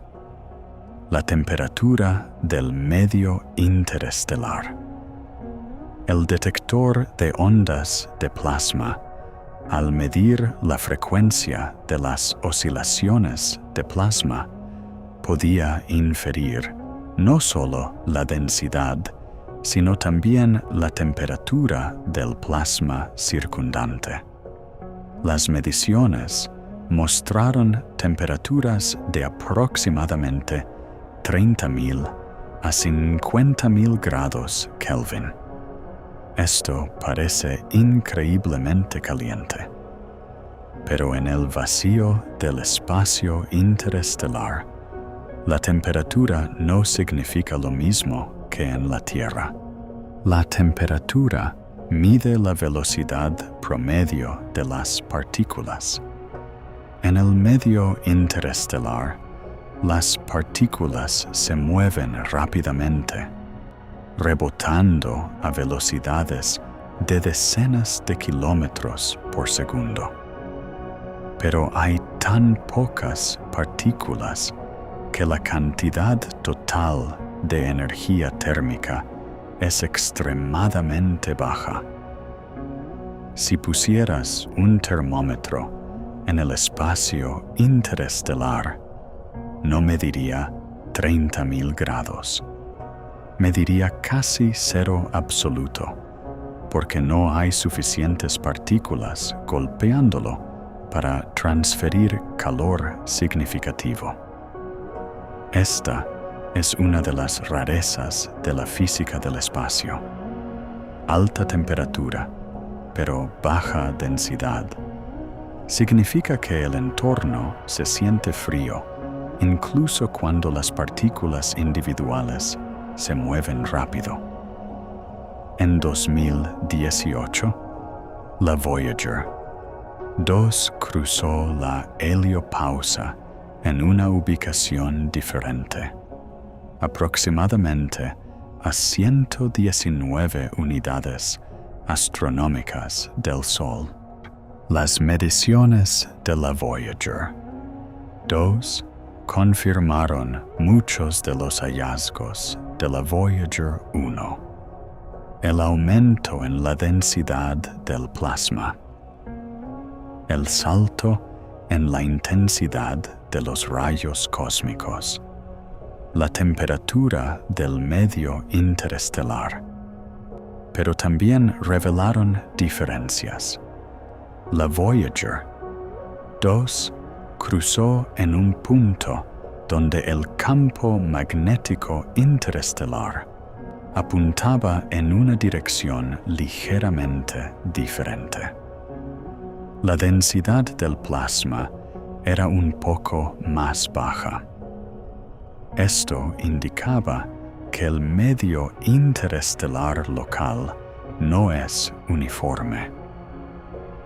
la temperatura del medio interestelar. El detector de ondas de plasma, al medir la frecuencia de las oscilaciones de plasma, podía inferir no solo la densidad, sino también la temperatura del plasma circundante. Las mediciones mostraron temperaturas de aproximadamente 30.000 a 50.000 grados Kelvin. Esto parece increíblemente caliente. Pero en el vacío del espacio interestelar, la temperatura no significa lo mismo que en la Tierra. La temperatura mide la velocidad promedio de las partículas. En el medio interestelar, las partículas se mueven rápidamente, rebotando a velocidades de decenas de kilómetros por segundo. Pero hay tan pocas partículas que la cantidad total de energía térmica es extremadamente baja. Si pusieras un termómetro en el espacio interestelar, no mediría 30.000 grados. Mediría casi cero absoluto, porque no hay suficientes partículas golpeándolo para transferir calor significativo. Esta es una de las rarezas de la física del espacio. Alta temperatura, pero baja densidad. Significa que el entorno se siente frío, incluso cuando las partículas individuales se mueven rápido. En 2018, la Voyager 2 cruzó la heliopausa en una ubicación diferente. aproximadamente a 119 unidades astronómicas del Sol. Las mediciones de la Voyager 2 confirmaron muchos de los hallazgos de la Voyager 1. El aumento en la densidad del plasma, el salto en la intensidad de los rayos cósmicos, la temperatura del medio interestelar, pero también revelaron diferencias. La Voyager 2 cruzó en un punto donde el campo magnético interestelar apuntaba en una dirección ligeramente diferente. La densidad del plasma era un poco más baja. Esto indicaba que el medio interestelar local no es uniforme.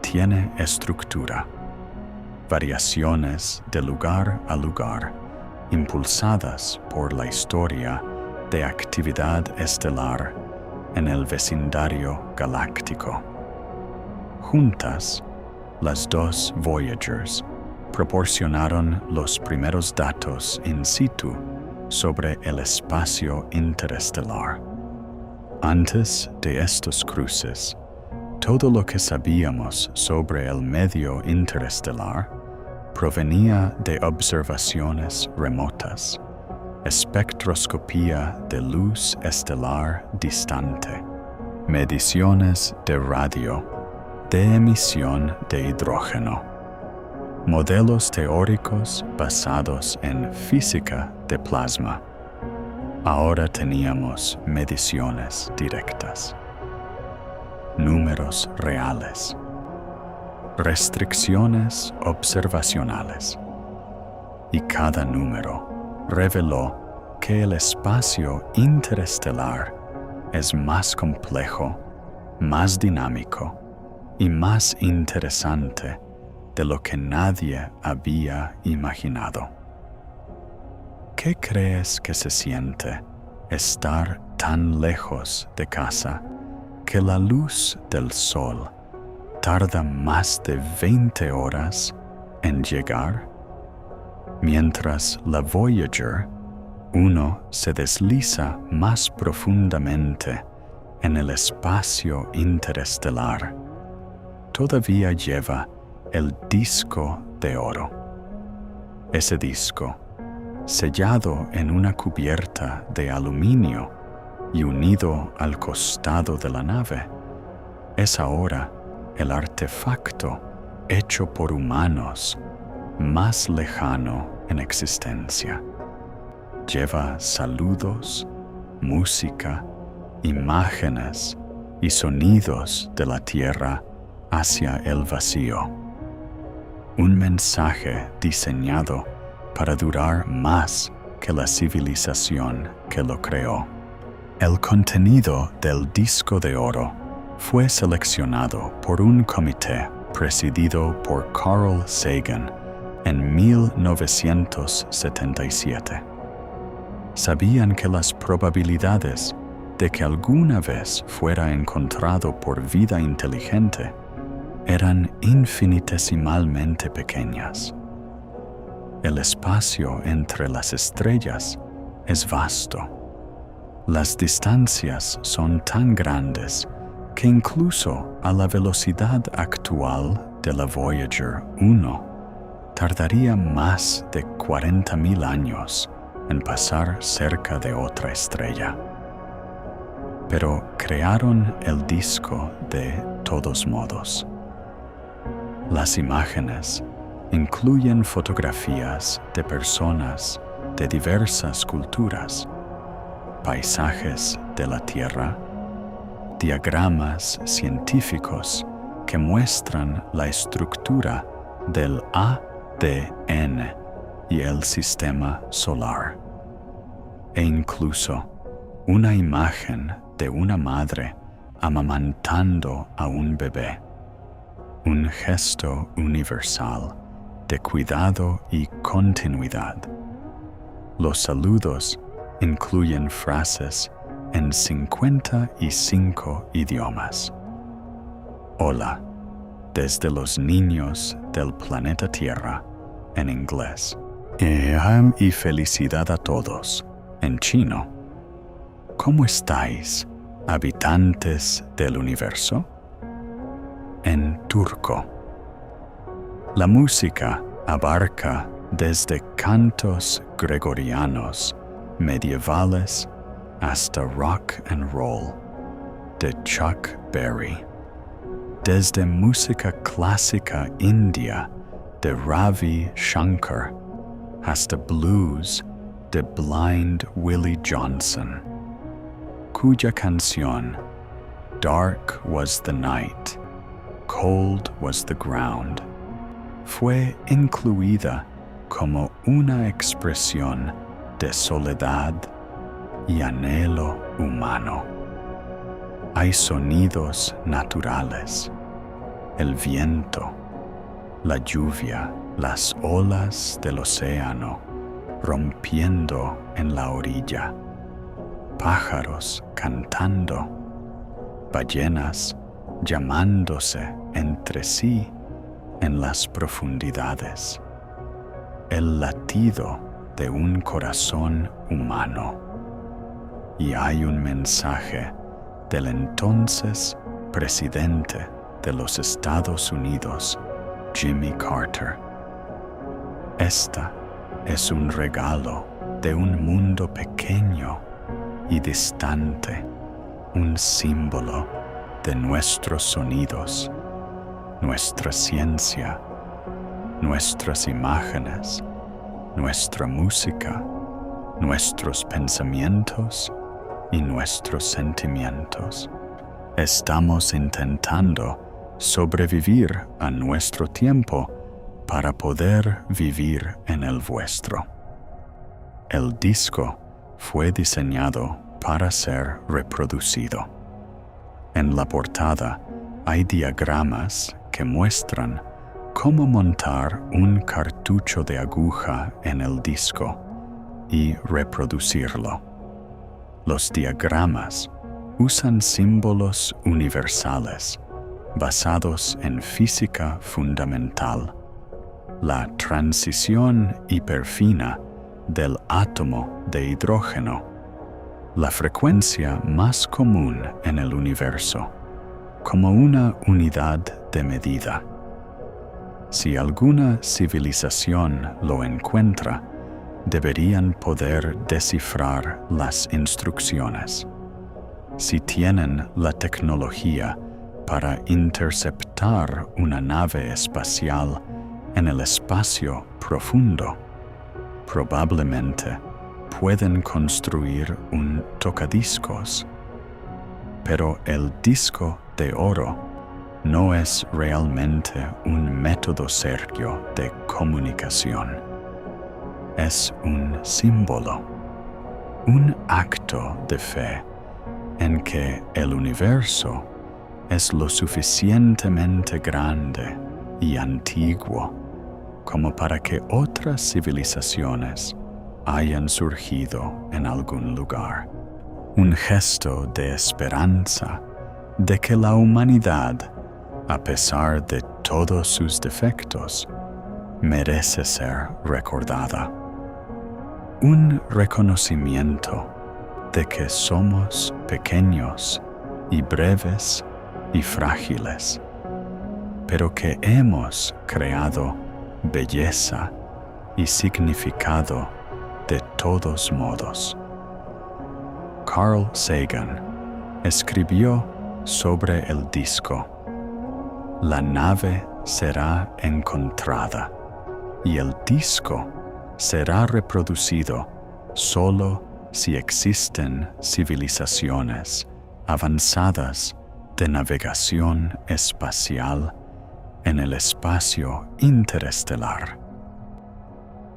Tiene estructura, variaciones de lugar a lugar, impulsadas por la historia de actividad estelar en el vecindario galáctico. Juntas, las dos Voyagers proporcionaron los primeros datos in situ sobre el espacio interestelar. Antes de estos cruces, todo lo que sabíamos sobre el medio interestelar provenía de observaciones remotas, espectroscopía de luz estelar distante, mediciones de radio, de emisión de hidrógeno, modelos teóricos basados en física de plasma. Ahora teníamos mediciones directas, números reales, restricciones observacionales, y cada número reveló que el espacio interestelar es más complejo, más dinámico y más interesante de lo que nadie había imaginado. ¿Qué crees que se siente estar tan lejos de casa que la luz del sol tarda más de 20 horas en llegar? Mientras la Voyager 1 se desliza más profundamente en el espacio interestelar, todavía lleva el disco de oro. Ese disco, sellado en una cubierta de aluminio y unido al costado de la nave, es ahora el artefacto hecho por humanos más lejano en existencia. Lleva saludos, música, imágenes y sonidos de la Tierra hacia el vacío. Un mensaje diseñado para durar más que la civilización que lo creó. El contenido del disco de oro fue seleccionado por un comité presidido por Carl Sagan en 1977. Sabían que las probabilidades de que alguna vez fuera encontrado por vida inteligente eran infinitesimalmente pequeñas. El espacio entre las estrellas es vasto. Las distancias son tan grandes que incluso a la velocidad actual de la Voyager 1 tardaría más de 40.000 años en pasar cerca de otra estrella. Pero crearon el disco de todos modos. Las imágenes incluyen fotografías de personas de diversas culturas, paisajes de la Tierra, diagramas científicos que muestran la estructura del ADN y el sistema solar, e incluso una imagen de una madre amamantando a un bebé, un gesto universal de cuidado y continuidad. Los saludos incluyen frases en 55 idiomas. Hola, desde los niños del planeta Tierra, en inglés. Y felicidad a todos, en chino. ¿Cómo estáis, habitantes del universo? En turco. La música abarca desde cantos gregorianos, medievales, hasta rock and roll, de Chuck Berry. Desde música clásica india, de Ravi Shankar, hasta blues, de Blind Willie Johnson, cuya canción Dark Was the Night, Cold Was the Ground fue incluida como una expresión de soledad y anhelo humano. Hay sonidos naturales, el viento, la lluvia, las olas del océano rompiendo en la orilla, pájaros cantando, ballenas llamándose entre sí en las profundidades, el latido de un corazón humano. Y hay un mensaje del entonces presidente de los Estados Unidos, Jimmy Carter. Esta es un regalo de un mundo pequeño y distante, un símbolo de nuestros sonidos, nuestra ciencia, nuestras imágenes, nuestra música, nuestros pensamientos y nuestros sentimientos. Estamos intentando sobrevivir a nuestro tiempo para poder vivir en el vuestro. El disco fue diseñado para ser reproducido. En la portada hay diagramas que muestran cómo montar un cartucho de aguja en el disco y reproducirlo. Los diagramas usan símbolos universales basados en física fundamental, la transición hiperfina del átomo de hidrógeno, la frecuencia más común en el universo, como una unidad de medida. Si alguna civilización lo encuentra, deberían poder descifrar las instrucciones. Si tienen la tecnología para interceptar una nave espacial en el espacio profundo, probablemente pueden construir un tocadiscos. Pero el disco de oro no es realmente un método serio de comunicación. Es un símbolo, un acto de fe en que el universo es lo suficientemente grande y antiguo como para que otras civilizaciones hayan surgido en algún lugar. Un gesto de esperanza de que la humanidad, a pesar de todos sus defectos, merece ser recordada. Un reconocimiento de que somos pequeños y breves y frágiles, pero que hemos creado belleza y significado de todos modos. Carl Sagan escribió sobre el disco: la nave será encontrada y el disco será reproducido solo si existen civilizaciones avanzadas de navegación espacial en el espacio interestelar.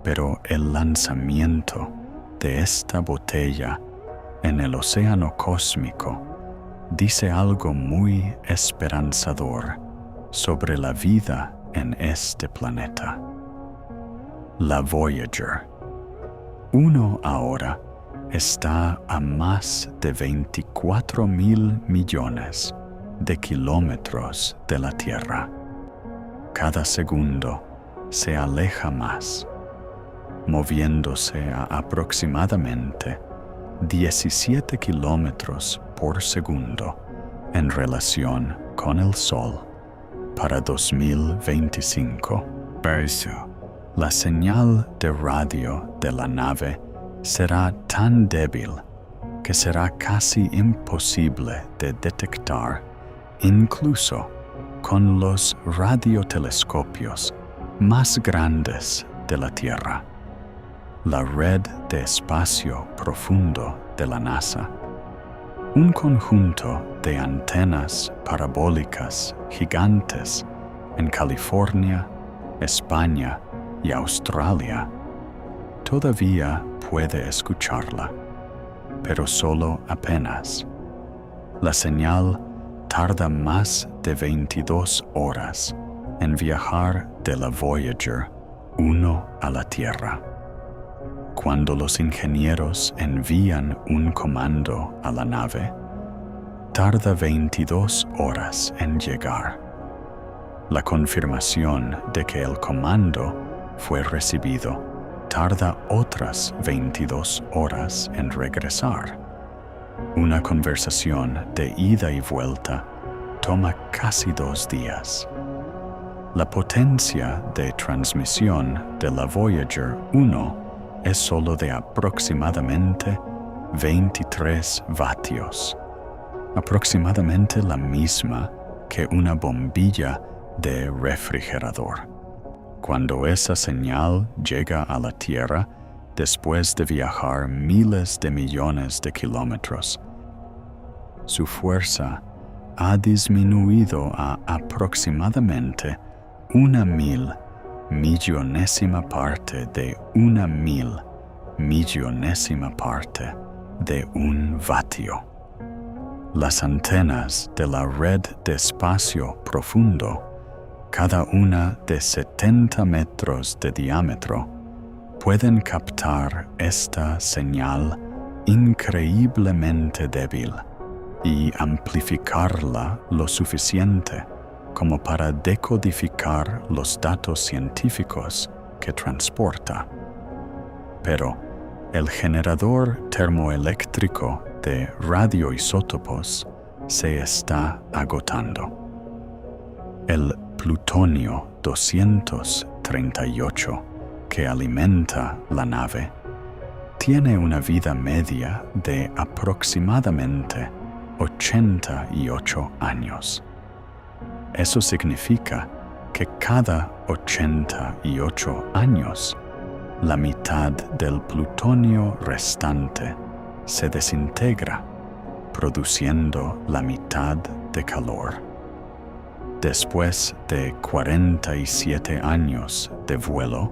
Pero el lanzamiento de esta botella en el océano cósmico dice algo muy esperanzador sobre la vida en este planeta. La Voyager 1 ahora está a más de 24.000 millones de kilómetros de la Tierra. Cada segundo se aleja más, moviéndose a aproximadamente 17 kilómetros por segundo en relación con el Sol para 2025. Por eso, la señal de radio de la nave será tan débil que será casi imposible de detectar incluso con los radiotelescopios más grandes de la Tierra. La red de espacio profundo de la NASA, un conjunto de antenas parabólicas gigantes en California, España y Australia, todavía puede escucharla, pero solo apenas. La señal tarda más de 22 horas en viajar de la Voyager 1 a la Tierra. Cuando los ingenieros envían un comando a la nave, tarda 22 horas en llegar. La confirmación de que el comando fue recibido tarda otras 22 horas en regresar. Una conversación de ida y vuelta toma casi 2 días. La potencia de transmisión de la Voyager 1 es solo de aproximadamente 23 vatios, aproximadamente la misma que una bombilla de refrigerador. Cuando esa señal llega a la Tierra, después de viajar miles de millones de kilómetros, su fuerza ha disminuido a aproximadamente 1.000 millonésima parte de 1.000 millonésima parte de un vatio. Las antenas de la red de espacio profundo, cada una de 70 metros de diámetro, pueden captar esta señal increíblemente débil y amplificarla lo suficiente como para decodificar los datos científicos que transporta. Pero el generador termoeléctrico de radioisótopos se está agotando. El plutonio 238 que alimenta la nave tiene una vida media de aproximadamente 88 años. Eso significa que cada 88 años, la mitad del plutonio restante se desintegra, produciendo la mitad de calor. Después de 47 años de vuelo,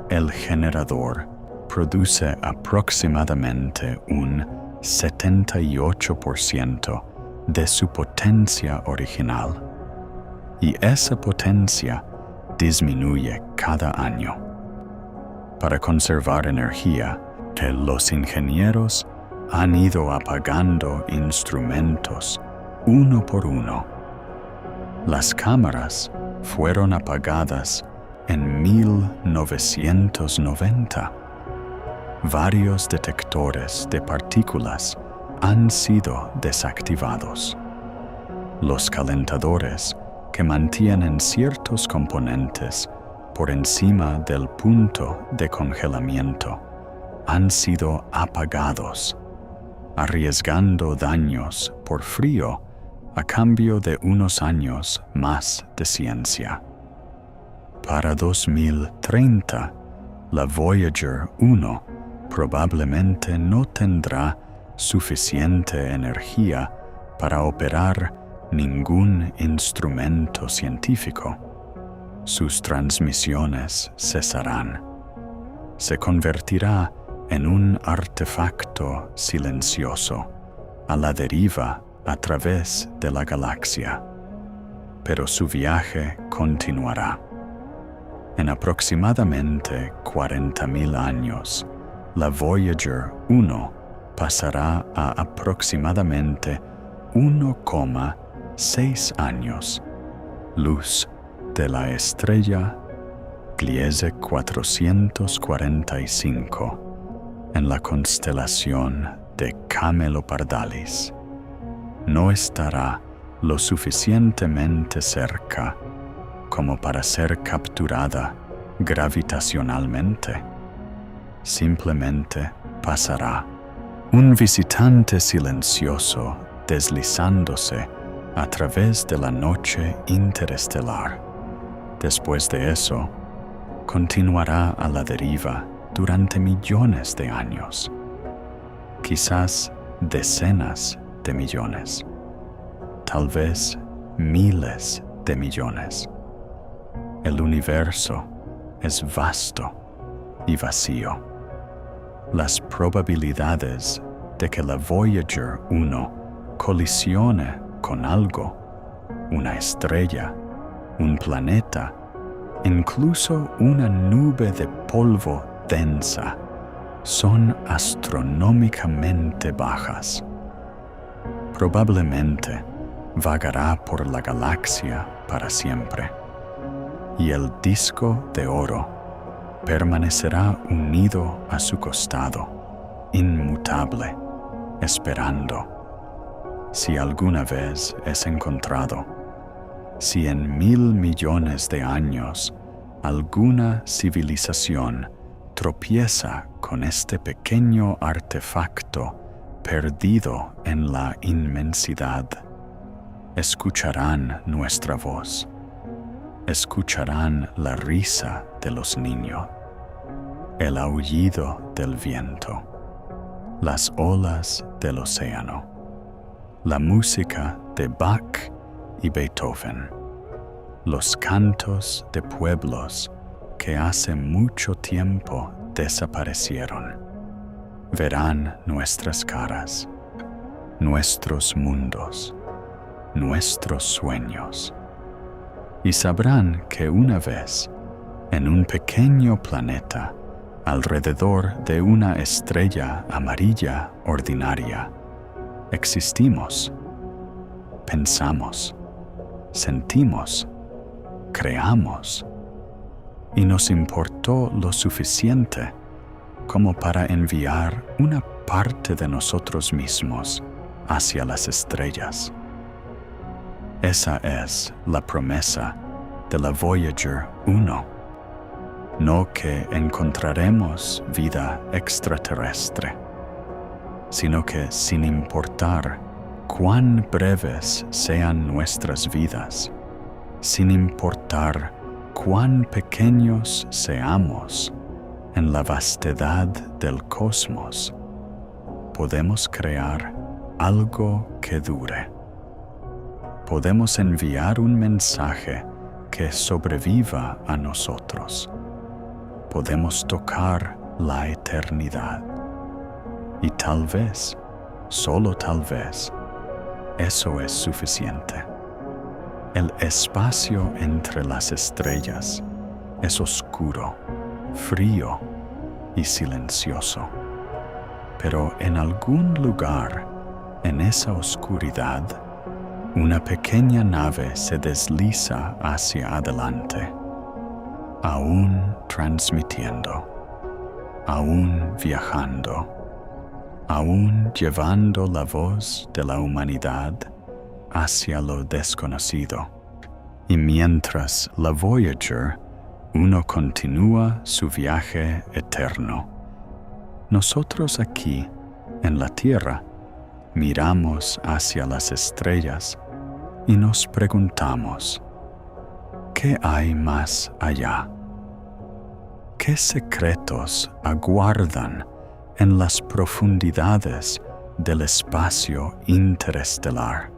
el generador produce aproximadamente un 78% de su potencia original, y esa potencia disminuye cada año. Para conservar energía, que los ingenieros han ido apagando instrumentos uno por uno. Las cámaras fueron apagadas en 1990. Varios detectores de partículas han sido desactivados. Los calentadores que mantienen ciertos componentes por encima del punto de congelamiento han sido apagados, arriesgando daños por frío a cambio de unos años más de ciencia. Para 2030, la Voyager 1 probablemente no tendrá suficiente energía para operar ningún instrumento científico. Sus transmisiones cesarán. Se convertirá en un artefacto silencioso, a la deriva a través de la galaxia. Pero su viaje continuará. En aproximadamente 40.000 años, la Voyager 1 pasará a aproximadamente 1,6 años, luz de la estrella Gliese 445 en la constelación de Camelopardalis. No estará lo suficientemente cerca como para ser capturada gravitacionalmente. Simplemente pasará, un visitante silencioso deslizándose a través de la noche interestelar. Después de eso, continuará a la deriva durante millones de años, quizás decenas de millones, tal vez miles de millones. El universo es vasto y vacío. Las probabilidades de que la Voyager 1 colisione con algo, una estrella, un planeta, incluso una nube de polvo densa, son astronómicamente bajas. Probablemente vagará por la galaxia para siempre, y el disco de oro permanecerá unido a su costado, inmutable, esperando. Si alguna vez es encontrado, si en 1000 millones de años alguna civilización tropieza con este pequeño artefacto perdido en la inmensidad, escucharán nuestra voz, escucharán la risa de los niños, el aullido del viento, las olas del océano, la música de Bach y Beethoven, los cantos de pueblos que hace mucho tiempo desaparecieron. Verán nuestras caras, nuestros mundos, nuestros sueños, y sabrán que una vez, en un pequeño planeta, alrededor de una estrella amarilla ordinaria, existimos, pensamos, sentimos, creamos, y nos importó lo suficiente como para enviar una parte de nosotros mismos hacia las estrellas. Esa es la promesa de la Voyager 1. No que encontraremos vida extraterrestre, sino que sin importar cuán breves sean nuestras vidas, sin importar cuán pequeños seamos en la vastedad del cosmos, podemos crear algo que dure. Podemos enviar un mensaje que sobreviva a nosotros. Podemos tocar la eternidad. Y tal vez, solo tal vez, eso es suficiente. El espacio entre las estrellas es oscuro, frío y silencioso. Pero en algún lugar, en esa oscuridad, una pequeña nave se desliza hacia adelante, aún transmitiendo, aún viajando, aún llevando la voz de la humanidad hacia lo desconocido. Y mientras la Voyager 1 continúa su viaje eterno, nosotros aquí, en la Tierra, miramos hacia las estrellas y nos preguntamos, ¿qué hay más allá? ¿Qué secretos aguardan en las profundidades del espacio interestelar?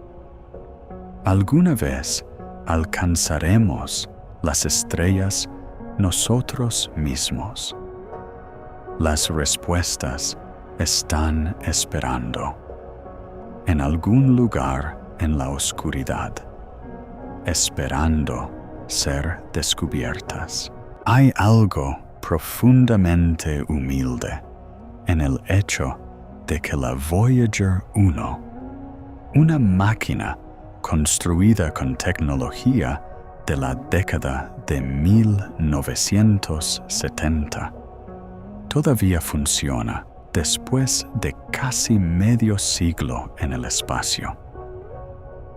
¿Alguna vez alcanzaremos las estrellas nosotros mismos? Las respuestas están esperando en algún lugar en la oscuridad, esperando ser descubiertas. Hay algo profundamente humilde en el hecho de que la Voyager 1, una máquina construida con tecnología de la década de 1970, todavía funciona después de casi medio siglo en el espacio.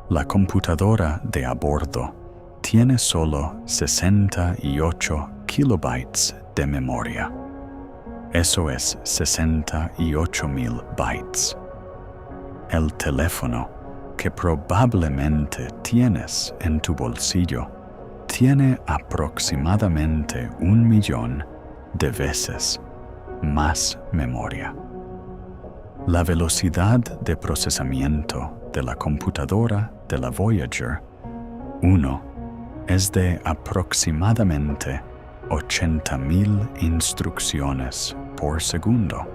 La computadora de a bordo tiene solo 68 kilobytes de memoria. Eso es 68,000 bytes. El teléfono que probablemente tienes en tu bolsillo tiene aproximadamente 1 millón de veces más memoria. La velocidad de procesamiento de la computadora de la Voyager 1 es de aproximadamente 80,000 instrucciones por segundo,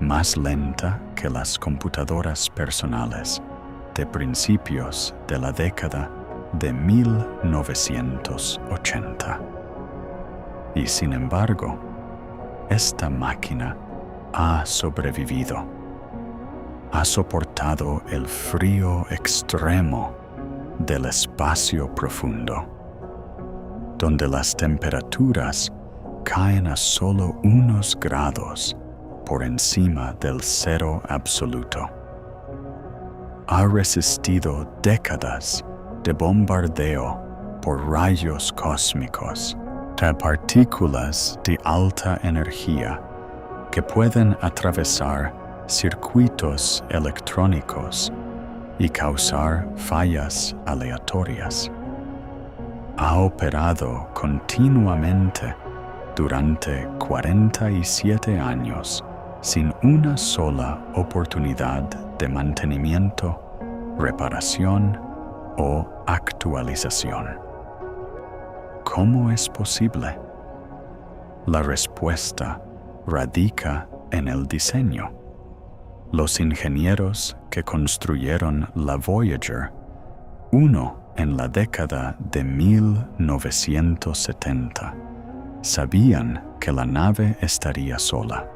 más lenta que las computadoras personales de principios de la década de 1980. Y sin embargo, esta máquina ha sobrevivido. Ha soportado el frío extremo del espacio profundo, donde las temperaturas caen a solo unos grados por encima del cero absoluto. Ha resistido décadas de bombardeo por rayos cósmicos, de partículas de alta energía que pueden atravesar circuitos electrónicos y causar fallas aleatorias. Ha operado continuamente durante 47 años sin una sola oportunidad de mantenimiento, reparación o actualización. ¿Cómo es posible? La respuesta radica en el diseño. Los ingenieros que construyeron la Voyager 1 en la década de 1970 sabían que la nave estaría sola.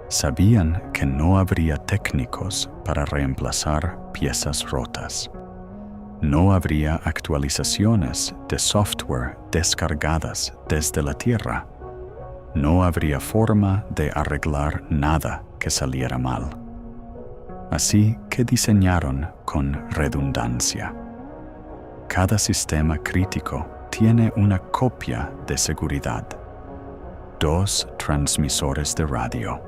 Sabían que no habría técnicos para reemplazar piezas rotas. No habría actualizaciones de software descargadas desde la Tierra. No habría forma de arreglar nada que saliera mal. Así que diseñaron con redundancia. Cada sistema crítico tiene una copia de seguridad, 2 transmisores de radio,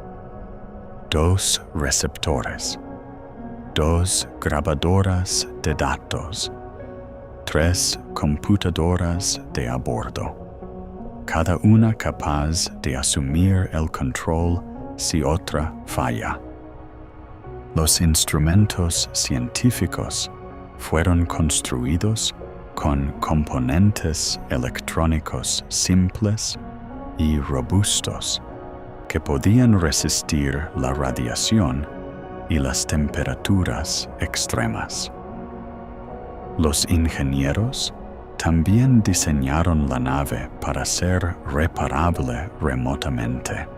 2 receptores, 2 grabadoras de datos, 3 computadoras de a bordo, cada una capaz de asumir el control si otra falla. Los instrumentos científicos fueron construidos con componentes electrónicos simples y robustos que podían resistir la radiación y las temperaturas extremas. Los ingenieros también diseñaron la nave para ser reparable remotamente.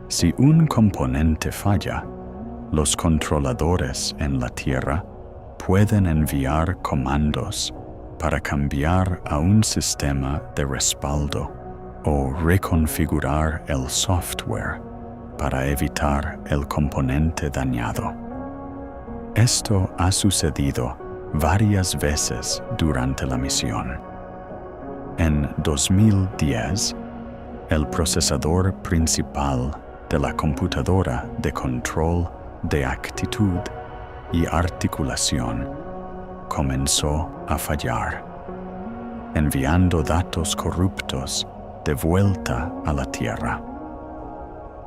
Si un componente falla, los controladores en la Tierra pueden enviar comandos para cambiar a un sistema de respaldo o reconfigurar el software para evitar el componente dañado. Esto ha sucedido varias veces durante la misión. En 2010, el procesador principal de la computadora de control de actitud y articulación comenzó a fallar, enviando datos corruptos de vuelta a la Tierra.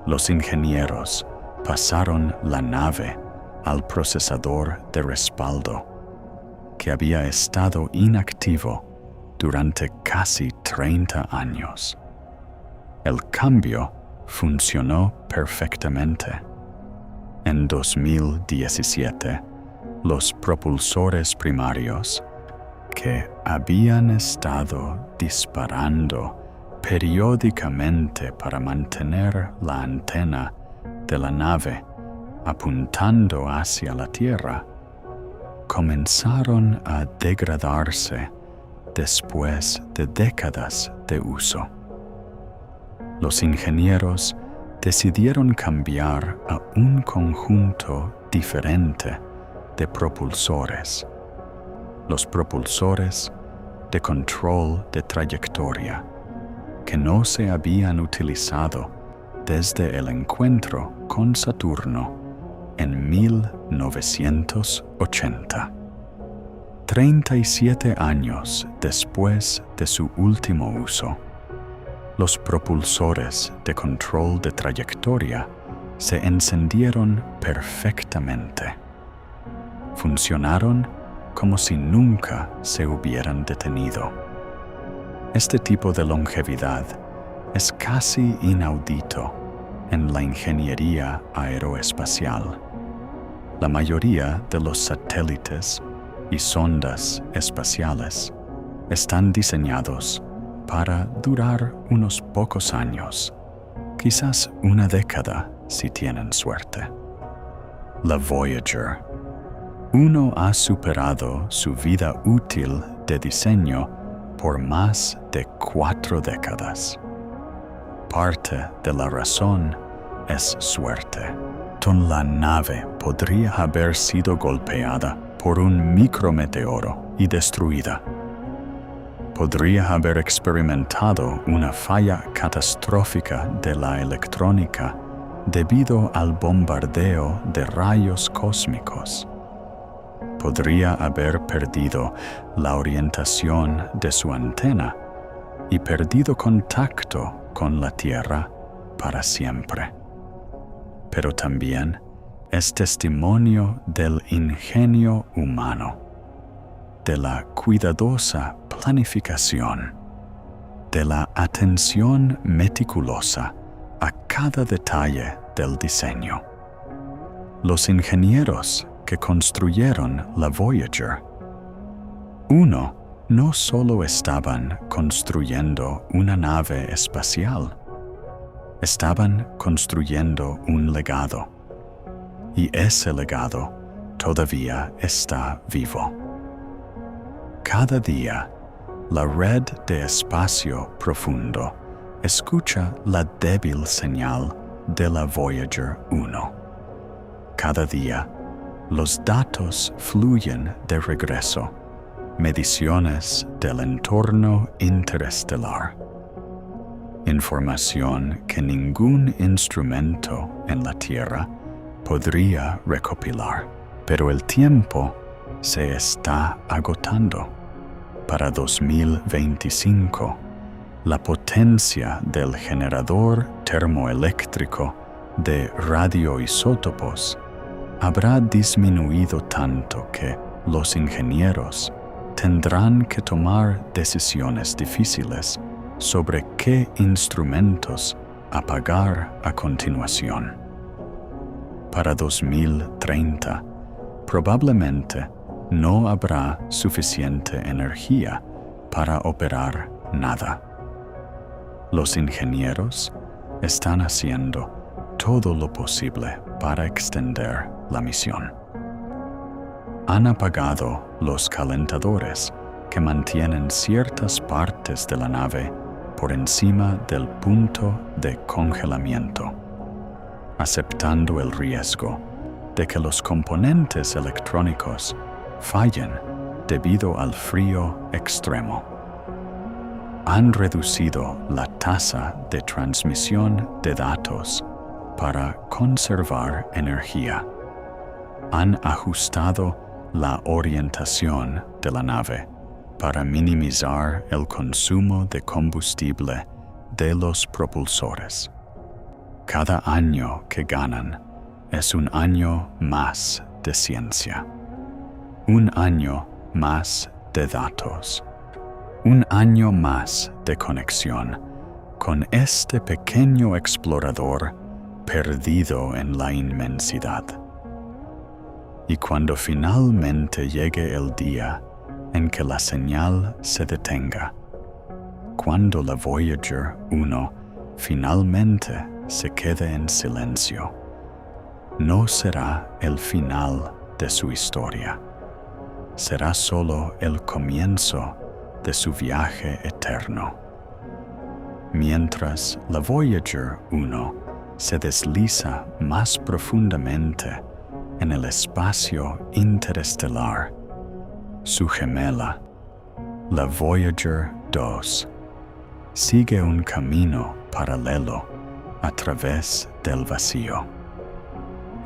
Los ingenieros pasaron la nave al procesador de respaldo, que había estado inactivo durante casi 30 años. El cambio funcionó perfectamente. En 2017, los propulsores primarios, que habían estado disparando periódicamente para mantener la antena de la nave apuntando hacia la Tierra comenzaron a degradarse después de décadas de uso. Los ingenieros decidieron cambiar a un conjunto diferente de propulsores, los propulsores de control de trayectoria, que no se habían utilizado desde el encuentro con Saturno en 1980. 37 años después de su último uso, los propulsores de control de trayectoria se encendieron perfectamente. Funcionaron como si nunca se hubieran detenido. Este tipo de longevidad es casi inaudito en la ingeniería aeroespacial. La mayoría de los satélites y sondas espaciales están diseñados para durar unos pocos años, quizás una década si tienen suerte. La Voyager 1 ha superado su vida útil de diseño por más de 4 décadas. Parte de la razón es suerte. La nave podría haber sido golpeada por un micrometeoro y destruida. Podría haber experimentado una falla catastrófica de la electrónica debido al bombardeo de rayos cósmicos. Podría haber perdido la orientación de su antena y perdido contacto con la Tierra para siempre. Pero también es testimonio del ingenio humano, de la cuidadosa planificación, de la atención meticulosa a cada detalle del diseño. Los ingenieros que construyeron la Voyager 1 no solo estaban construyendo una nave espacial, estaban construyendo un legado, y ese legado todavía está vivo. Cada día, la red de espacio profundo escucha la débil señal de la Voyager 1. Cada día, los datos fluyen de regreso, mediciones del entorno interestelar. Información que ningún instrumento en la Tierra podría recopilar, pero el tiempo se está agotando. Para 2025, la potencia del generador termoeléctrico de radioisótopos habrá disminuido tanto que los ingenieros tendrán que tomar decisiones difíciles sobre qué instrumentos apagar a continuación. Para 2030, probablemente no habrá suficiente energía para operar nada. Los ingenieros están haciendo todo lo posible para extender la misión. Han apagado los calentadores que mantienen ciertas partes de la nave por encima del punto de congelamiento, aceptando el riesgo de que los componentes electrónicos fallen debido al frío extremo. Han reducido la tasa de transmisión de datos para conservar energía. Han ajustado la orientación de la nave para minimizar el consumo de combustible de los propulsores. Cada año que ganan es un año más de ciencia, un año más de datos, un año más de conexión con este pequeño explorador perdido en la inmensidad. Y cuando finalmente llegue el día en que la señal se detenga, cuando la Voyager 1 finalmente se quede en silencio no será el final de su historia. Será solo el comienzo de su viaje eterno. Mientras la Voyager 1 se desliza más profundamente en el espacio interestelar, su gemela, la Voyager 2, sigue un camino paralelo a través del vacío.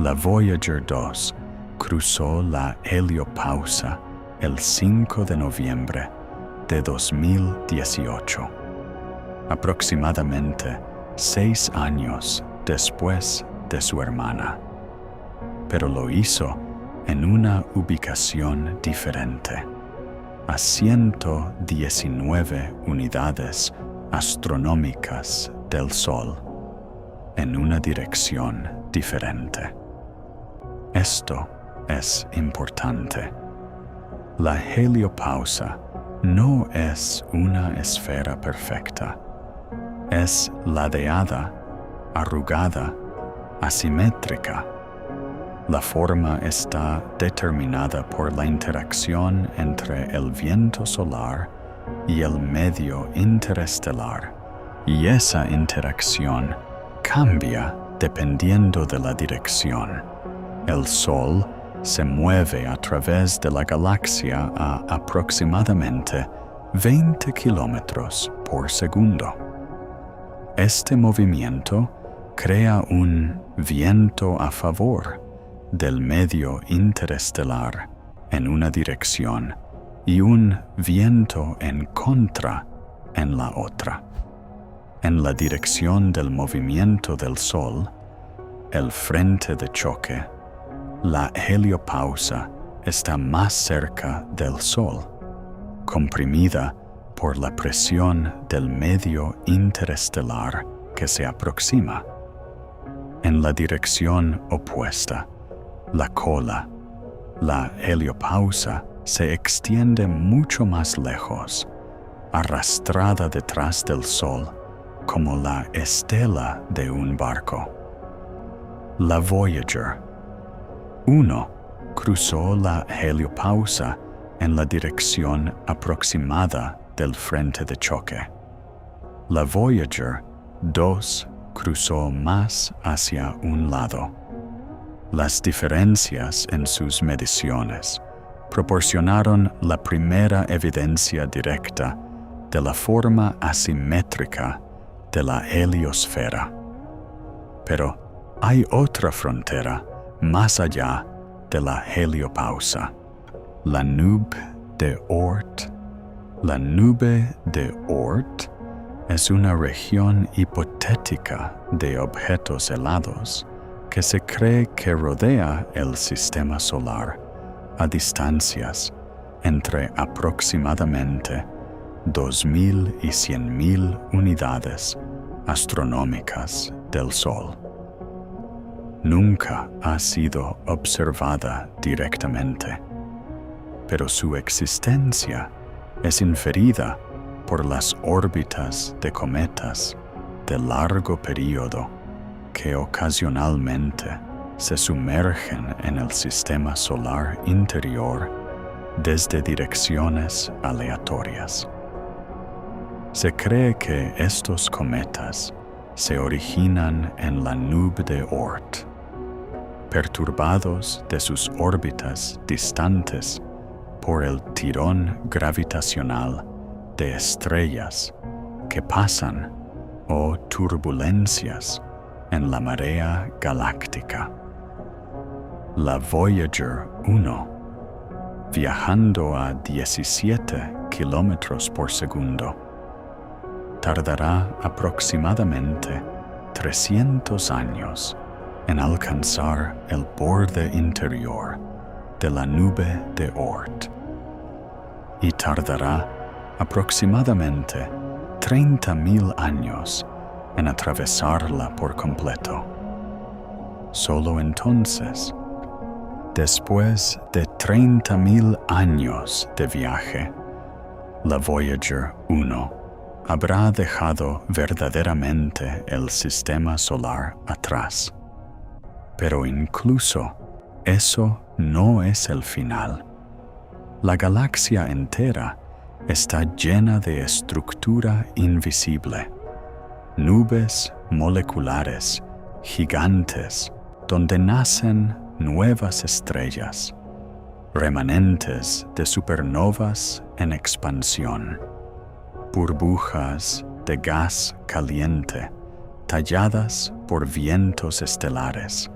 La Voyager 2 cruzó la heliopausa el 5 de noviembre de 2018, aproximadamente 6 años después de su hermana, pero lo hizo en una ubicación diferente, a 119 unidades astronómicas del Sol, en una dirección diferente. Esto es importante. La heliopausa no es una esfera perfecta. Es ladeada, arrugada, asimétrica. La forma está determinada por la interacción entre el viento solar y el medio interestelar, y esa interacción cambia dependiendo de la dirección. El Sol se mueve a través de la galaxia a aproximadamente 20 kilómetros por segundo. Este movimiento crea un viento a favor del medio interestelar en una dirección y un viento en contra en la otra. En la dirección del movimiento del Sol, el frente de choque, la heliopausa está más cerca del Sol, comprimida por la presión del medio interestelar que se aproxima. En la dirección opuesta, la cola, la heliopausa se extiende mucho más lejos, arrastrada detrás del Sol como la estela de un barco. La Voyager 1 cruzó la heliopausa en la dirección aproximada del frente de choque. La Voyager 2 cruzó más hacia un lado. Las diferencias en sus mediciones proporcionaron la primera evidencia directa de la forma asimétrica de la heliosfera. Pero hay otra frontera más allá de la heliopausa, la nube de Oort. La nube de Oort es una región hipotética de objetos helados que se cree que rodea el sistema solar a distancias entre aproximadamente 2.000 y 100.000 unidades astronómicas del Sol. Nunca ha sido observada directamente, pero su existencia es inferida por las órbitas de cometas de largo período que ocasionalmente se sumergen en el sistema solar interior desde direcciones aleatorias. Se cree que estos cometas se originan en la nube de Oort, perturbados de sus órbitas distantes por el tirón gravitacional de estrellas que pasan o turbulencias en la marea galáctica. La Voyager 1, viajando a 17 kilómetros por segundo, tardará aproximadamente 300 años en alcanzar el borde interior de la nube de Oort y tardará aproximadamente 30.000 años en atravesarla por completo. Solo entonces, después de 30.000 años de viaje, la Voyager 1 habrá dejado verdaderamente el sistema solar atrás. Pero incluso eso no es el final. La galaxia entera está llena de estructura invisible, nubes moleculares gigantes donde nacen nuevas estrellas, remanentes de supernovas en expansión, burbujas de gas caliente talladas por vientos estelares,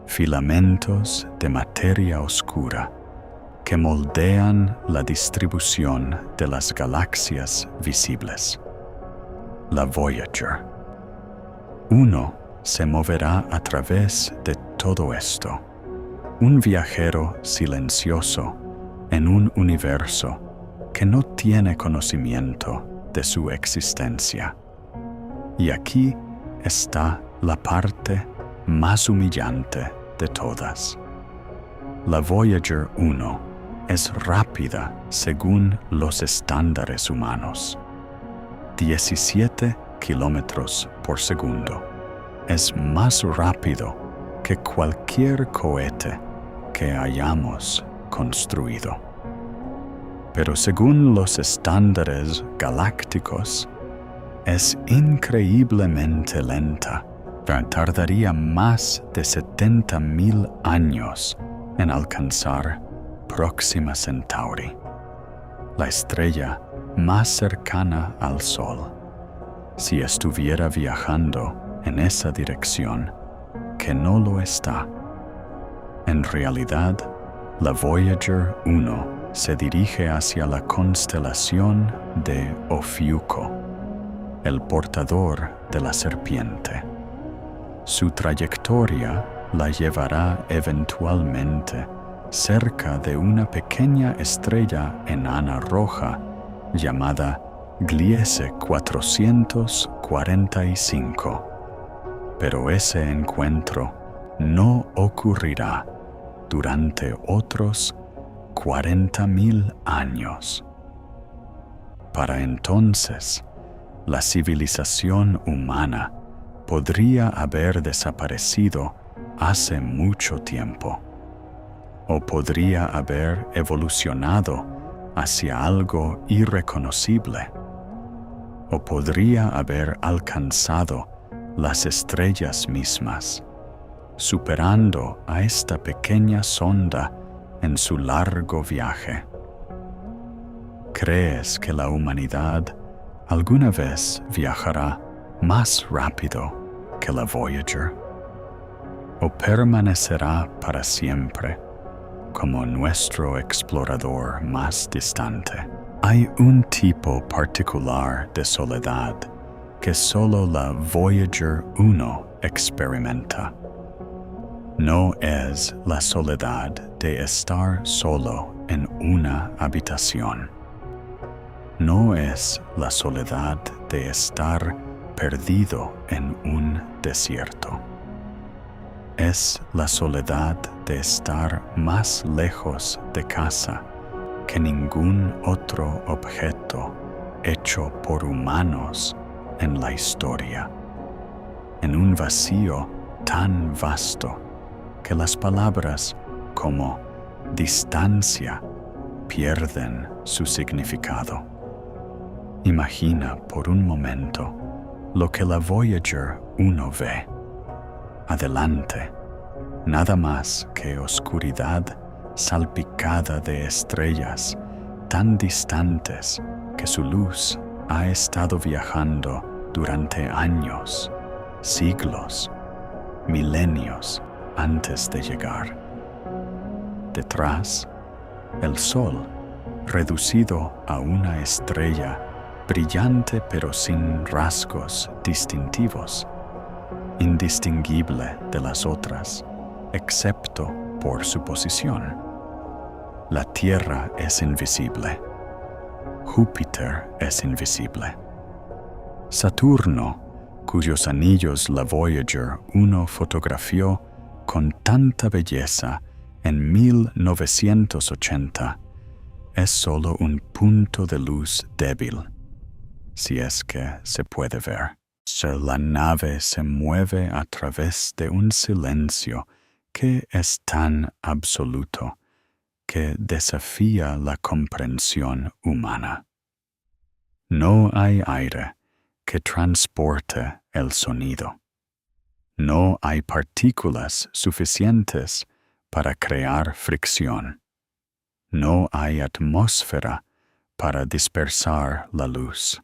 filamentos de materia oscura que moldean la distribución de las galaxias visibles. La Voyager 1 se moverá a través de todo esto, un viajero silencioso en un universo que no tiene conocimiento de su existencia. Y aquí está la parte más humillante de todas. La Voyager 1 es rápida según los estándares humanos. 17 kilómetros por segundo. Es más rápido que cualquier cohete que hayamos construido. Pero según los estándares galácticos, es increíblemente lenta. Tardaría más de 70,000 años en alcanzar Próxima Centauri, la estrella más cercana al Sol, si estuviera viajando en esa dirección, que no lo está. En realidad, la Voyager 1 se dirige hacia la constelación de Ofiuco, el portador de la serpiente. Su trayectoria la llevará eventualmente cerca de una pequeña estrella enana roja llamada Gliese 445. Pero ese encuentro no ocurrirá durante otros 40,000 años. Para entonces, la civilización humana podría haber desaparecido hace mucho tiempo, o podría haber evolucionado hacia algo irreconocible, o podría haber alcanzado las estrellas mismas, superando a esta pequeña sonda en su largo viaje. ¿Crees que la humanidad alguna vez viajará más rápido que la Voyager? ¿O permanecerá para siempre como nuestro explorador más distante? Hay un tipo particular de soledad que solo la Voyager 1 experimenta. No es la soledad de estar solo en una habitación. No es la soledad de estar perdido en un desierto. Es la soledad de estar más lejos de casa que ningún otro objeto hecho por humanos en la historia, en un vacío tan vasto que las palabras como distancia pierden su significado. Imagina por un momento lo que la Voyager 1 ve. Adelante, nada más que oscuridad salpicada de estrellas tan distantes que su luz ha estado viajando durante años, siglos, milenios antes de llegar. Detrás, el Sol, reducido a una estrella brillante pero sin rasgos distintivos, indistinguible de las otras, excepto por su posición. La Tierra es invisible. Júpiter es invisible. Saturno, cuyos anillos la Voyager 1 fotografió con tanta belleza en 1980, es solo un punto de luz débil, si es que se puede ver. La nave se mueve a través de un silencio que es tan absoluto que desafía la comprensión humana. No hay aire que transporte el sonido. No hay partículas suficientes para crear fricción. No hay atmósfera para dispersar la luz.